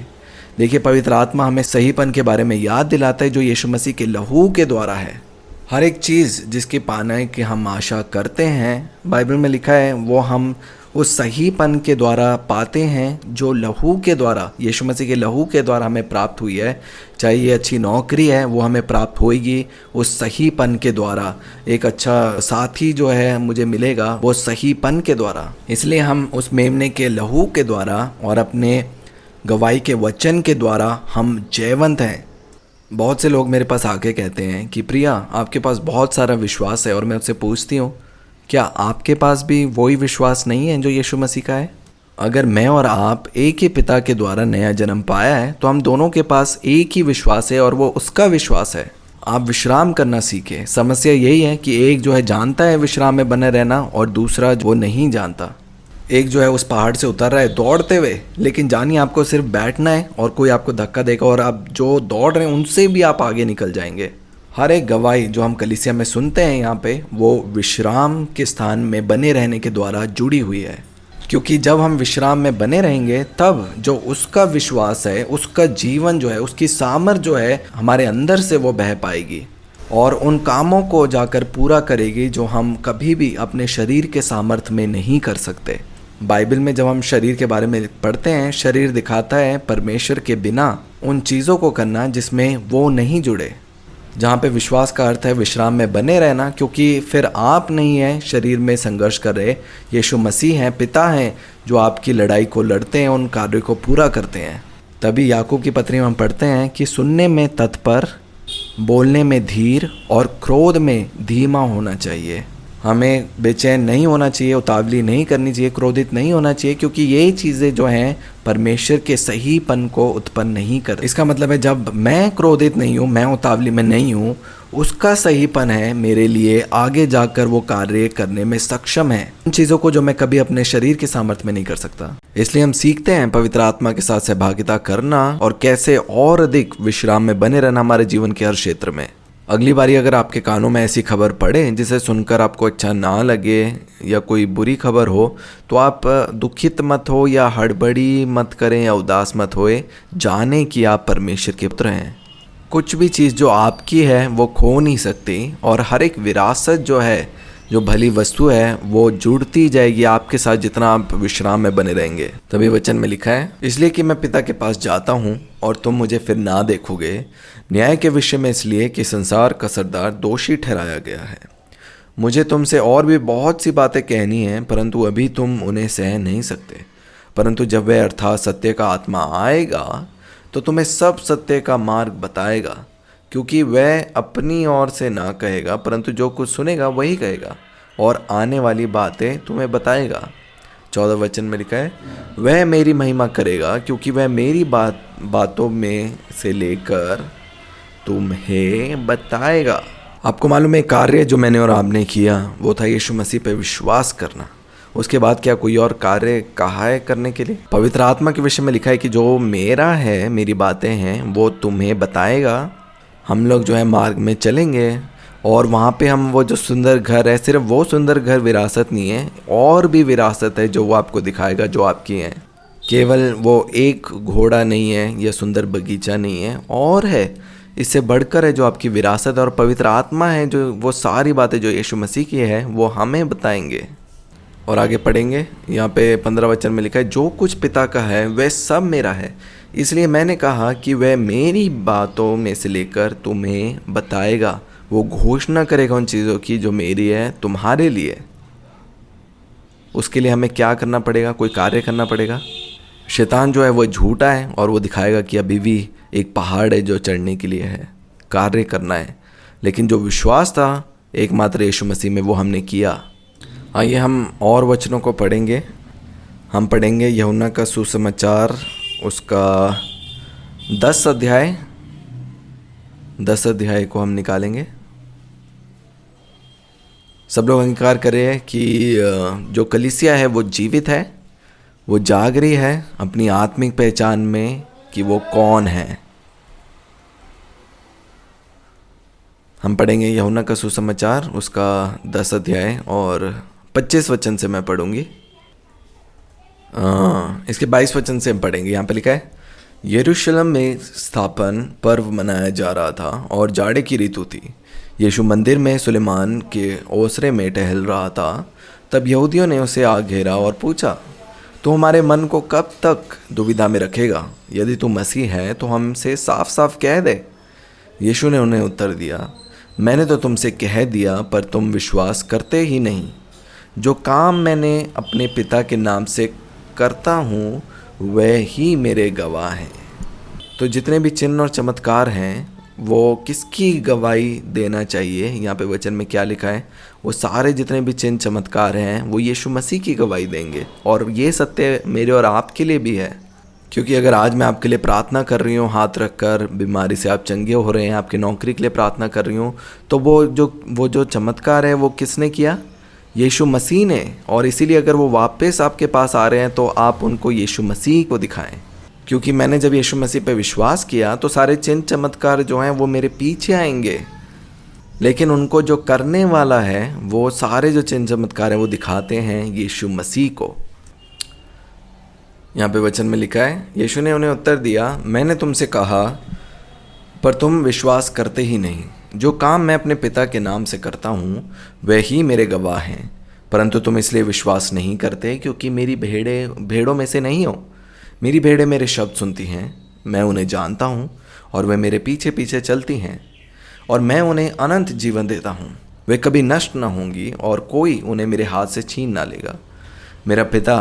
देखिए, पवित्र आत्मा हमें सहीपन के बारे में याद दिलाता है जो यीशु मसीह के लहू के द्वारा है। हर एक चीज़ जिसके पाने की हम आशा करते हैं, बाइबल में लिखा है, वो हम उस सहीपन के द्वारा पाते हैं जो लहू के द्वारा, यीशु मसीह के लहू के द्वारा हमें प्राप्त हुई है। चाहे ये अच्छी नौकरी है, वो हमें प्राप्त होएगी उस सहीपन के द्वारा। एक अच्छा साथी जो है मुझे मिलेगा, वो सहीपन के द्वारा। इसलिए हम उस मेमने के लहू के द्वारा और अपने गवाही के वचन के द्वारा हम जयवंत हैं। बहुत से लोग मेरे पास आके कहते हैं कि प्रिया, आपके पास बहुत सारा विश्वास है, और मैं उससे पूछती हूँ, क्या आपके पास भी वही विश्वास नहीं है जो यीशु मसीह का है? अगर मैं और आप एक ही पिता के द्वारा नया जन्म पाया है, तो हम दोनों के पास एक ही विश्वास है और वो उसका विश्वास है। आप विश्राम करना सीखें। समस्या यही है कि एक जो है जानता है विश्राम में बने रहना, और दूसरा वो नहीं जानता। एक जो है उस पहाड़ से उतर रहा है दौड़ते हुए, लेकिन जानिए आपको सिर्फ बैठना है और कोई आपको धक्का देगा और आप जो दौड़ रहे हैं उनसे भी आप आगे निकल जाएंगे। हर एक गवाही जो हम कलीसिया में सुनते हैं यहाँ पे, वो विश्राम के स्थान में बने रहने के द्वारा जुड़ी हुई है। क्योंकि जब हम विश्राम में बने रहेंगे, तब जो उसका विश्वास है, उसका जीवन जो है, उसकी सामर्थ जो है, हमारे अंदर से वो बह पाएगी और उन कामों को जाकर पूरा करेगी जो हम कभी भी अपने शरीर के सामर्थ्य में नहीं कर सकते। बाइबल में जब हम शरीर के बारे में पढ़ते हैं, शरीर दिखाता है परमेश्वर के बिना उन चीज़ों को करना जिसमें वो नहीं जुड़े। जहाँ पे विश्वास का अर्थ है विश्राम में बने रहना, क्योंकि फिर आप नहीं हैं शरीर में संघर्ष कर रहे, यीशु मसीह हैं, पिता हैं जो आपकी लड़ाई को लड़ते हैं, उन कार्यों को पूरा करते हैं। तभी याकूब की पत्री में हम पढ़ते हैं कि सुनने में तत्पर, बोलने में धीर और क्रोध में धीमा होना चाहिए। हमें बेचैन नहीं होना चाहिए, उतावली नहीं करनी चाहिए, क्रोधित नहीं होना चाहिए, क्योंकि ये चीज़ें जो हैं परमेश्वर के सहीपन को उत्पन्न नहीं कर। इसका मतलब है जब मैं क्रोधित नहीं हूँ, मैं उतावली में नहीं हूँ, उसका सहीपन है मेरे लिए आगे जाकर वो कार्य करने में सक्षम है, उन चीज़ों को जो मैं कभी अपने शरीर के सामर्थ्य में नहीं कर सकता। इसलिए हम सीखते हैं पवित्र आत्मा के साथ सहभागिता करना और कैसे और अधिक विश्राम में बने रहना हमारे जीवन के हर क्षेत्र में। अगली बारी अगर आपके कानों में ऐसी खबर पड़े जिसे सुनकर आपको अच्छा ना लगे या कोई बुरी खबर हो, तो आप दुखित मत हो या हड़बड़ी मत करें या उदास मत होए। जाने कि आप परमेश्वर के पुत्र हैं। कुछ भी चीज़ जो आपकी है वो खो नहीं सकती, और हर एक विरासत जो है, जो भली वस्तु है, वो जुड़ती जाएगी आपके साथ जितना आप विश्राम में बने रहेंगे। तभी वचन में लिखा है, इसलिए कि मैं पिता के पास जाता हूँ और तुम मुझे फिर ना देखोगे, न्याय के विषय में, इसलिए कि संसार का सरदार दोषी ठहराया गया है। मुझे तुमसे और भी बहुत सी बातें कहनी हैं, परंतु अभी तुम उन्हें सह नहीं सकते। परंतु जब वह अर्थात सत्य का आत्मा आएगा तो तुम्हें सब सत्य का मार्ग बताएगा, क्योंकि वह अपनी ओर से ना कहेगा, परंतु जो कुछ सुनेगा वही कहेगा और आने वाली बातें तुम्हें बताएगा। 14 वचन में लिखा है, वह मेरी महिमा करेगा, क्योंकि वह मेरी बातों में से लेकर तुम्हें बताएगा। आपको मालूम है कार्य जो मैंने और आपने किया वो था यीशु मसीह पे विश्वास करना। उसके बाद क्या कोई और कार्य कहा है करने के लिए? पवित्र आत्मा के विषय में लिखा है कि जो मेरा है, मेरी बातें हैं, वो तुम्हें बताएगा। हम लोग जो है मार्ग में चलेंगे और वहाँ पे हम वो जो सुंदर घर है, सिर्फ वो सुंदर घर विरासत नहीं है, और भी विरासत है जो वो आपको दिखाएगा जो आपकी है। केवल वो एक घोड़ा नहीं है या सुंदर बगीचा नहीं है, और है, इससे बढ़कर है जो आपकी विरासत और पवित्र आत्मा है, जो वो सारी बातें जो यीशु मसीह की है वो हमें बताएंगे। और आगे पढ़ेंगे, यहाँ पे 15 वचन में लिखा है, जो कुछ पिता का है वह सब मेरा है, इसलिए मैंने कहा कि वह मेरी बातों में से लेकर तुम्हें बताएगा। वो घोषणा करेगा उन चीज़ों की जो मेरी है तुम्हारे लिए। उसके लिए हमें क्या करना पड़ेगा? कोई कार्य करना पड़ेगा। शैतान जो है वो झूठा है और वो दिखाएगा कि अभी भी एक पहाड़ है जो चढ़ने के लिए है, कार्य करना है। लेकिन जो विश्वास था एकमात्र यीशु मसीह में, वो हमने किया। आइए हम और वचनों को पढ़ेंगे। हम पढ़ेंगे यूहन्ना का सुसमाचार, उसका 10 अध्याय को हम निकालेंगे। सब लोग अंगीकार करें कि जो कलीसिया है वो जीवित है, वो जाग रही है अपनी आत्मिक पहचान में कि वो कौन है। हम पढ़ेंगे यूहन्ना का सुसमाचार, उसका 10 अध्याय और 25 वचन से मैं पढ़ूंगी। इसके 22 वचन से हम पढ़ेंगे। यहाँ पे लिखा है, यरूशलेम में स्थापन पर्व मनाया जा रहा था और जाड़े की ऋतु थी। यीशु मंदिर में सुलेमान के ओसरे में टहल रहा था। तब यहूदियों ने उसे आ घेरा और पूछा, तू हमारे मन को कब तक दुविधा में रखेगा? यदि तू मसीह है तो हमसे साफ साफ कह दे। यीशु ने उन्हें उत्तर दिया, मैंने तो तुमसे कह दिया, पर तुम विश्वास करते ही नहीं। जो काम मैंने अपने पिता के नाम से करता हूँ वह ही मेरे गवाह हैं। तो जितने भी चिन्ह और चमत्कार हैं वो किसकी गवाही देना चाहिए? यहाँ पे वचन में क्या लिखा है? वो सारे जितने भी चिन्ह चमत्कार हैं वो यीशु मसीह की गवाही देंगे। और ये सत्य मेरे और आपके लिए भी है, क्योंकि अगर आज मैं आपके लिए प्रार्थना कर रही हूँ हाथ रखकर, बीमारी से आप चंगे हो रहे हैं, आपकी नौकरी के लिए प्रार्थना कर रही हूँ, तो वो जो चमत्कार है वो किसने किया? यीशु मसीह ने। और इसीलिए अगर वो वापस आपके पास आ रहे हैं तो आप उनको यीशु मसीह को दिखाएं, क्योंकि मैंने जब यीशु मसीह पे विश्वास किया तो सारे चिन्ह चमत्कार जो हैं वो मेरे पीछे आएंगे, लेकिन उनको जो करने वाला है वो सारे जो चिन्ह चमत्कार हैं वो दिखाते हैं यीशु मसीह को। यहाँ पे वचन में लिखा है, यीशु ने उन्हें उत्तर दिया, मैंने तुमसे कहा पर तुम विश्वास करते ही नहीं। जो काम मैं अपने पिता के नाम से करता हूँ वह ही मेरे गवाह हैं, परंतु तुम इसलिए विश्वास नहीं करते क्योंकि मेरी भेड़ों में से नहीं हो। मेरी भेड़ें मेरे शब्द सुनती हैं, मैं उन्हें जानता हूँ और वे मेरे पीछे पीछे चलती हैं, और मैं उन्हें अनंत जीवन देता हूँ। वे कभी नष्ट न होंगी और कोई उन्हें मेरे हाथ से छीन ना लेगा। मेरा पिता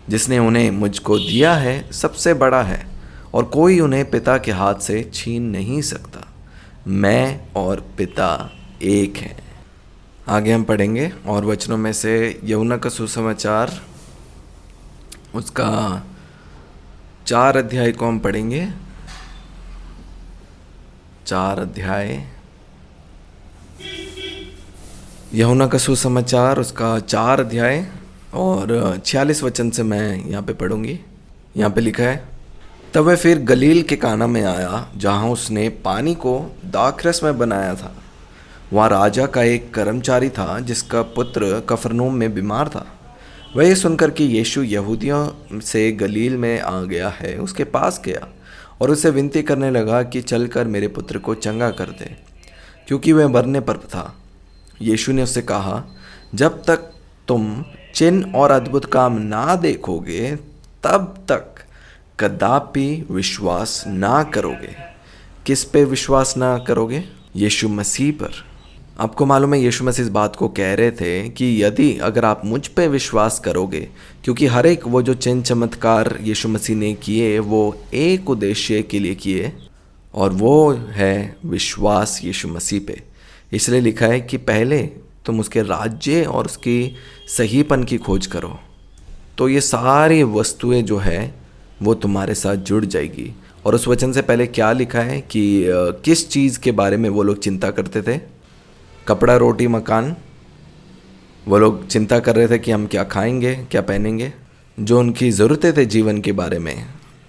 जिसने उन्हें मुझको दिया है सबसे बड़ा है, और कोई उन्हें पिता के हाथ से छीन नहीं सकता। मैं और पिता एक हैं। आगे हम पढ़ेंगे और वचनों में से यूहन्ना का सुसमाचार उसका 4 अध्याय को हम पढ़ेंगे। 4 अध्याय यूहन्ना का सुसमाचार उसका 4 अध्याय और 46 वचन से मैं यहाँ पे पढ़ूंगी। यहाँ पे लिखा है, तब वह फिर गलील के काना में आया जहाँ उसने पानी को दाखरस में बनाया था। वहाँ राजा का एक कर्मचारी था जिसका पुत्र कफरनहूम में बीमार था। वह ये सुनकर कि यीशु यहूदियों से गलील में आ गया है, उसके पास गया और उसे विनती करने लगा कि चलकर मेरे पुत्र को चंगा कर दे, क्योंकि वह मरने पर था। यीशु ने उससे कहा, जब तक तुम चिन्ह और अद्भुत काम ना देखोगे तब तक कदापि विश्वास ना करोगे। किस पे विश्वास ना करोगे? यीशु मसीह पर। आपको मालूम है यीशु मसीह इस बात को कह रहे थे कि यदि अगर आप मुझ पे विश्वास करोगे, क्योंकि हर एक वो जो चिन्ह चमत्कार यीशु मसीह ने किए वो एक उद्देश्य के लिए किए, और वो है विश्वास यीशु मसीह पे। इसलिए लिखा है कि पहले तुम उसके राज्य और उसकी सहीपन की खोज करो, तो ये सारी वस्तुएं जो है वो तुम्हारे साथ जुड़ जाएगी। और उस वचन से पहले क्या लिखा है कि किस चीज़ के बारे में वो लोग चिंता करते थे? कपड़ा, रोटी, मकान। वो लोग चिंता कर रहे थे कि हम क्या खाएंगे, क्या पहनेंगे। जो उनकी ज़रूरतें थे जीवन के बारे में,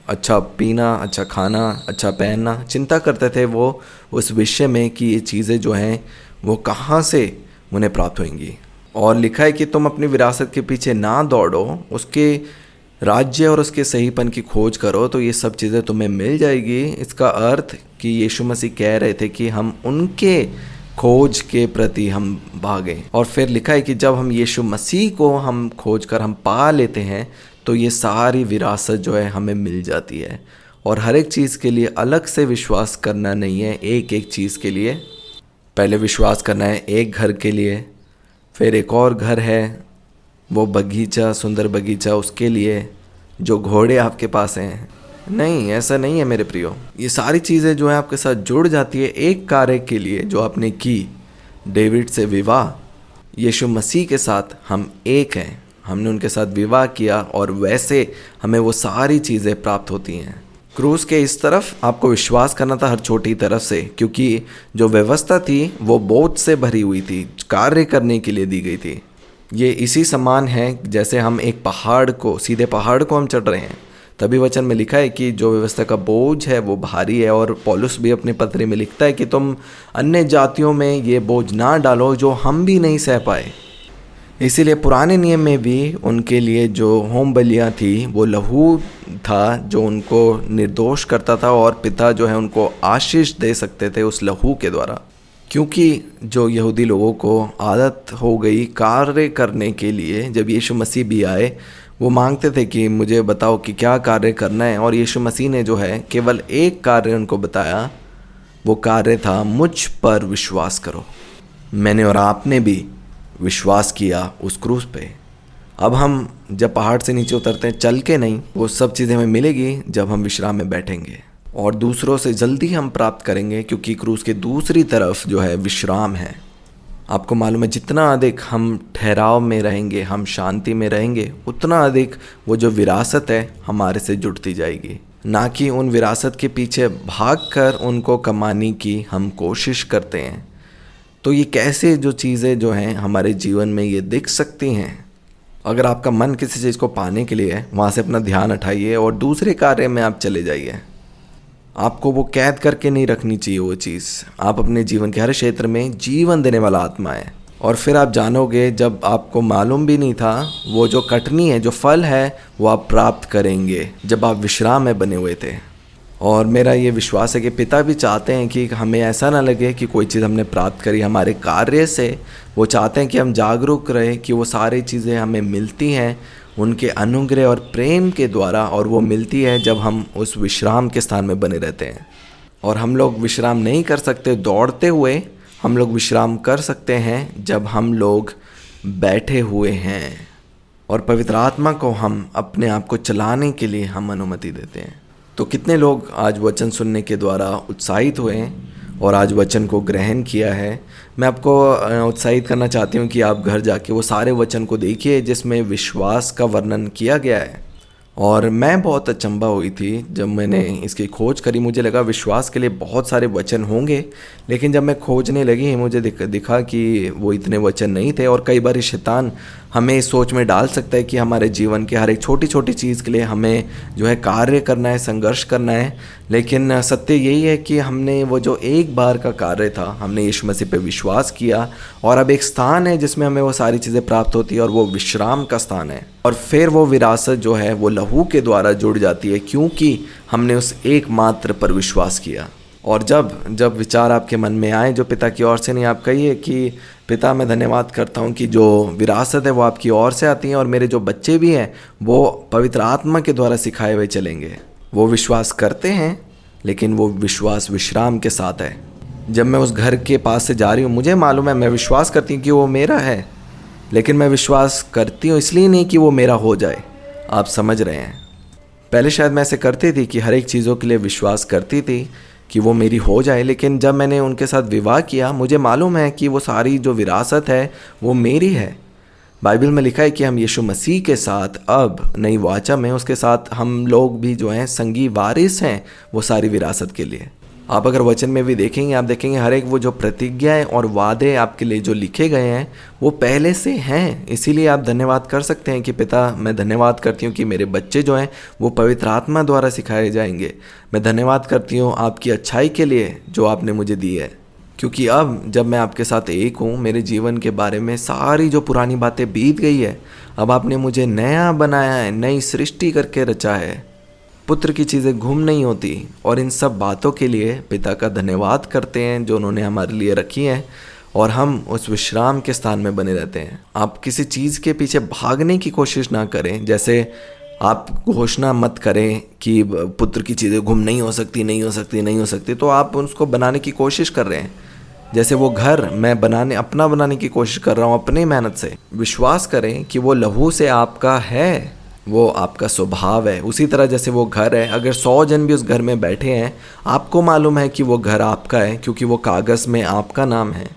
अच्छा पीना, अच्छा खाना, अच्छा पहनना, चिंता करते थे वो उस विषय में कि ये चीज़ें जो हैं वो कहाँ से उन्हें प्राप्त होंगी। और लिखा है कि तुम अपनी विरासत के पीछे ना दौड़ो, उसके राज्य और उसके सहीपन की खोज करो, तो ये सब चीज़ें तुम्हें मिल जाएगी। इसका अर्थ कि यीशु मसीह कह रहे थे कि हम उनके खोज के प्रति हम भागें। और फिर लिखा है कि जब हम यीशु मसीह को हम खोज कर हम पा लेते हैं तो ये सारी विरासत जो है हमें मिल जाती है। और हर एक चीज़ के लिए अलग से विश्वास करना नहीं है, एक एक चीज़ के लिए पहले विश्वास करना है। एक घर के लिए, फिर एक और घर है वो बगीचा, सुंदर बगीचा, उसके लिए जो घोड़े आपके पास हैं। नहीं, ऐसा नहीं है मेरे प्रियो। ये सारी चीज़ें जो है आपके साथ जुड़ जाती है एक कार्य के लिए जो आपने की। डेविड से विवाह, यीशु मसीह के साथ हम एक हैं, हमने उनके साथ विवाह किया और वैसे हमें वो सारी चीज़ें प्राप्त होती हैं। क्रूस के इस तरफ आपको विश्वास करना था हर छोटी तरफ से, क्योंकि जो व्यवस्था थी वो बोझ से भरी हुई थी, कार्य करने के लिए दी गई थी। ये इसी समान है जैसे हम एक पहाड़ को, सीधे पहाड़ को हम चढ़ रहे हैं। तभी वचन में लिखा है कि जो व्यवस्था का बोझ है वो भारी है। और पौलुस भी अपने पत्र में लिखता है कि तुम अन्य जातियों में ये बोझ ना डालो जो हम भी नहीं सह पाए। इसीलिए पुराने नियम में भी उनके लिए जो होम बलियाँ थी वो लहू था जो उनको निर्दोष करता था, और पिता जो है उनको आशीष दे सकते थे उस लहू के द्वारा। क्योंकि जो यहूदी लोगों को आदत हो गई कार्य करने के लिए, जब यीशु मसीह भी आए वो मांगते थे कि मुझे बताओ कि क्या कार्य करना है, और यीशु मसीह ने जो है केवल एक कार्य उनको बताया। वो कार्य था मुझ पर विश्वास करो। मैंने और आपने भी विश्वास किया उस क्रूस पे। अब हम जब पहाड़ से नीचे उतरते हैं चल के नहीं, वो सब चीज़ें हमें मिलेगी जब हम विश्राम में बैठेंगे, और दूसरों से जल्दी हम प्राप्त करेंगे, क्योंकि क्रूस के दूसरी तरफ जो है विश्राम है। आपको मालूम है जितना अधिक हम ठहराव में रहेंगे, हम शांति में रहेंगे, उतना अधिक वो जो विरासत है हमारे से जुड़ती जाएगी, ना कि उन विरासत के पीछे भागकर उनको कमाने की हम कोशिश करते हैं। तो ये कैसे जो चीज़ें जो हैं हमारे जीवन में ये दिख सकती हैं। अगर आपका मन किसी चीज़ को पाने के लिए है, वहाँ से अपना ध्यान हटाइए और दूसरे कार्य में आप चले जाइए। आपको वो कैद करके नहीं रखनी चाहिए वो चीज़। आप अपने जीवन के हर क्षेत्र में जीवन देने वाला आत्मा है, और फिर आप जानोगे जब आपको मालूम भी नहीं था, वो जो कटनी है, जो फल है वो आप प्राप्त करेंगे जब आप विश्राम में बने हुए थे। और मेरा ये विश्वास है कि पिता भी चाहते हैं कि हमें ऐसा ना लगे कि कोई चीज़ हमने प्राप्त करी हमारे कार्य से। वो चाहते हैं कि हम जागरूक रहें कि वो सारी चीज़ें हमें मिलती हैं उनके अनुग्रह और प्रेम के द्वारा, और वो मिलती है जब हम उस विश्राम के स्थान में बने रहते हैं। और हम लोग विश्राम नहीं कर सकते दौड़ते हुए, हम लोग विश्राम कर सकते हैं जब हम लोग बैठे हुए हैं, और पवित्र आत्मा को हम अपने आप को चलाने के लिए हम अनुमति देते हैं। तो कितने लोग आज वचन सुनने के द्वारा उत्साहित हुए हैं और आज वचन को ग्रहण किया है? मैं आपको उत्साहित करना चाहती हूँ कि आप घर जाके वो सारे वचन को देखिए जिसमें विश्वास का वर्णन किया गया है। और मैं बहुत अचंभा हुई थी जब मैंने इसकी खोज करी। मुझे लगा विश्वास के लिए बहुत सारे वचन होंगे, लेकिन जब मैं खोजने लगी मुझे दिखा कि वो इतने वचन नहीं थे। और कई बार शैतान हमें इस सोच में डाल सकता है कि हमारे जीवन के हर एक छोटी छोटी चीज़ के लिए हमें जो है कार्य करना है, संघर्ष करना है। लेकिन सत्य यही है कि हमने वो जो एक बार का कार्य था, हमने यीशु मसीह पे विश्वास किया, और अब एक स्थान है जिसमें हमें वो सारी चीज़ें प्राप्त होती है, और वो विश्राम का स्थान है। और फिर वो विरासत जो है वो लहू के द्वारा जुड़ जाती है, क्योंकि हमने उस एकमात्र पर विश्वास किया। और जब विचार आपके मन में आए जो पिता की ओर से नहीं, आप कहिए कि पिता मैं धन्यवाद करता हूँ कि जो विरासत है वो आपकी ओर से आती है, और मेरे जो बच्चे भी हैं वो पवित्र आत्मा के द्वारा सिखाए हुए चलेंगे। वो विश्वास करते हैं, लेकिन वो विश्वास विश्राम के साथ है। जब मैं उस घर के पास से जा रही हूँ, मुझे मालूम है, मैं विश्वास करती हूँ कि वो मेरा है, लेकिन मैं विश्वास करती हूँ इसलिए नहीं कि वो मेरा हो जाए। आप समझ रहे हैं? पहले शायद मैं ऐसे करती थी कि हर एक चीज़ों के लिए विश्वास करती थी कि वो मेरी हो जाए, लेकिन जब मैंने उनके साथ विवाह किया मुझे मालूम है कि वो सारी जो विरासत है वो मेरी है। बाइबल में लिखा है कि हम यीशु मसीह के साथ अब नई वाचा में उसके साथ हम लोग भी जो हैं संगी वारिस हैं वो सारी विरासत के लिए। आप अगर वचन में भी देखेंगे, आप देखेंगे हर एक वो जो प्रतिज्ञाएं और वादे आपके लिए जो लिखे गए हैं वो पहले से हैं। इसीलिए आप धन्यवाद कर सकते हैं कि पिता मैं धन्यवाद करती हूँ कि मेरे बच्चे जो हैं वो पवित्र आत्मा द्वारा सिखाए जाएंगे। मैं धन्यवाद करती हूँ आपकी अच्छाई के लिए जो आपने मुझे दी है, क्योंकि अब जब मैं आपके साथ एक हूँ, मेरे जीवन के बारे में सारी जो पुरानी बातें बीत गई है, अब आपने मुझे नया बनाया है, नई सृष्टि करके रचा है। पुत्र की चीज़ें गुम नहीं होती, और इन सब बातों के लिए पिता का धन्यवाद करते हैं जो उन्होंने हमारे लिए रखी हैं, और हम उस विश्राम के स्थान में बने रहते हैं। आप किसी चीज़ के पीछे भागने की कोशिश ना करें। जैसे आप घोषणा मत करें कि पुत्र की चीज़ें गुम नहीं हो सकती, नहीं हो सकती, नहीं हो सकती, तो आप उसको बनाने की कोशिश कर रहे हैं। जैसे वो घर मैं अपना बनाने की कोशिश कर रहा हूँ अपनी मेहनत से। विश्वास करें कि वो लहू से आपका है, वो आपका स्वभाव है। उसी तरह जैसे वो घर है, अगर 100 जन भी उस घर में बैठे हैं, आपको मालूम है कि वो घर आपका है, क्योंकि वो कागज़ में आपका नाम है।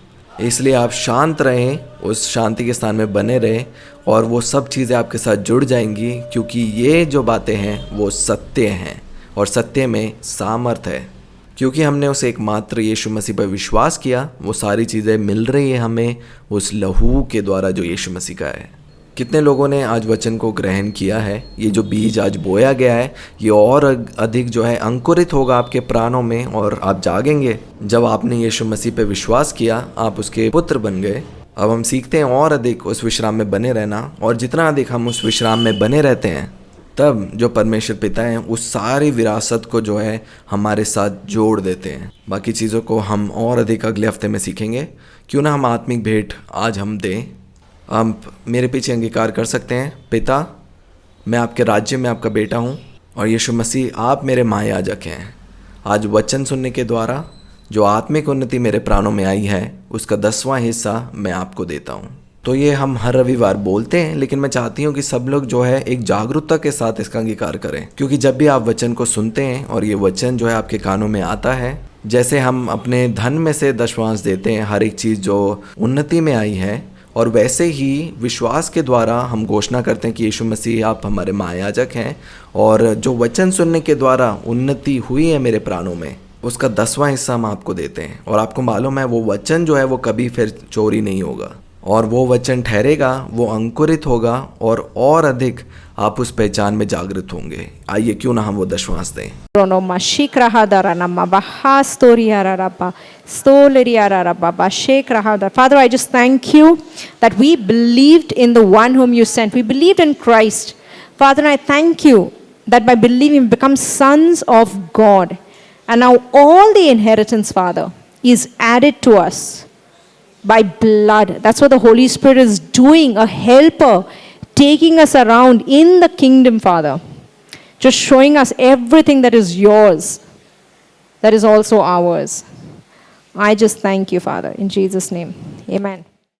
इसलिए आप शांत रहें, उस शांति के स्थान में बने रहें, और वो सब चीज़ें आपके साथ जुड़ जाएंगी, क्योंकि ये जो बातें हैं वो सत्य हैं, और सत्य में सामर्थ है। क्योंकि हमने उस एकमात्र यीशु मसीह पर विश्वास किया, वो सारी चीज़ें मिल रही है हमें उस लहू के द्वारा जो यीशु मसीह का है। कितने लोगों ने आज वचन को ग्रहण किया है? ये जो बीज आज बोया गया है ये और अधिक जो है अंकुरित होगा आपके प्राणों में, और आप जागेंगे। जब आपने यीशु मसीह पे विश्वास किया, आप उसके पुत्र बन गए। अब हम सीखते हैं और अधिक उस विश्राम में बने रहना, और जितना अधिक हम उस विश्राम में बने रहते हैं, तब जो परमेश्वर पिता हैं उस सारी विरासत को जो है हमारे साथ जोड़ देते हैं। बाकी चीज़ों को हम और अधिक अगले हफ्ते में सीखेंगे। क्यों ना हम आत्मिक भेंट आज हम दें। आप मेरे पीछे अंगीकार कर सकते हैं। पिता, मैं आपके राज्य में आपका बेटा हूँ, और यीशु मसीह आप मेरे महायाजक हैं। आज वचन सुनने के द्वारा जो आत्मिक उन्नति मेरे प्राणों में आई है उसका 10वां हिस्सा मैं आपको देता हूँ। तो ये हम हर रविवार बोलते हैं, लेकिन मैं चाहती हूँ कि सब लोग जो है एक जागरूकता के साथ इसका अंगीकार करें, क्योंकि जब भी आप वचन को सुनते हैं और ये वचन जो है आपके कानों में आता है, जैसे हम अपने धन में से दशवांश देते हैं हर एक चीज़ जो उन्नति में आई है, और वैसे ही विश्वास के द्वारा हम घोषणा करते हैं कि यीशु मसीह आप हमारे महायाजक हैं, और जो वचन सुनने के द्वारा उन्नति हुई है मेरे प्राणों में उसका 10वां हिस्सा हम आपको देते हैं। और आपको मालूम है वो वचन जो है वो कभी फिर चोरी नहीं होगा, और वो वचन ठहरेगा, वो अंकुरित होगा, और अधिक आप उस पहचान में जागृत होंगे। आइए क्यों ना हम वो दशवांश दें। Father, I just thank you that we believed in the one whom you sent. We believed in Christ. Father, I thank you that by believing we become sons of God. And now all the inheritance, Father, is added to us by blood. That's what the Holy Spirit is doing, a helper, taking us around in the kingdom, Father. Just showing us everything that is yours, that is also ours. I just thank you, Father, in Jesus' name. Amen.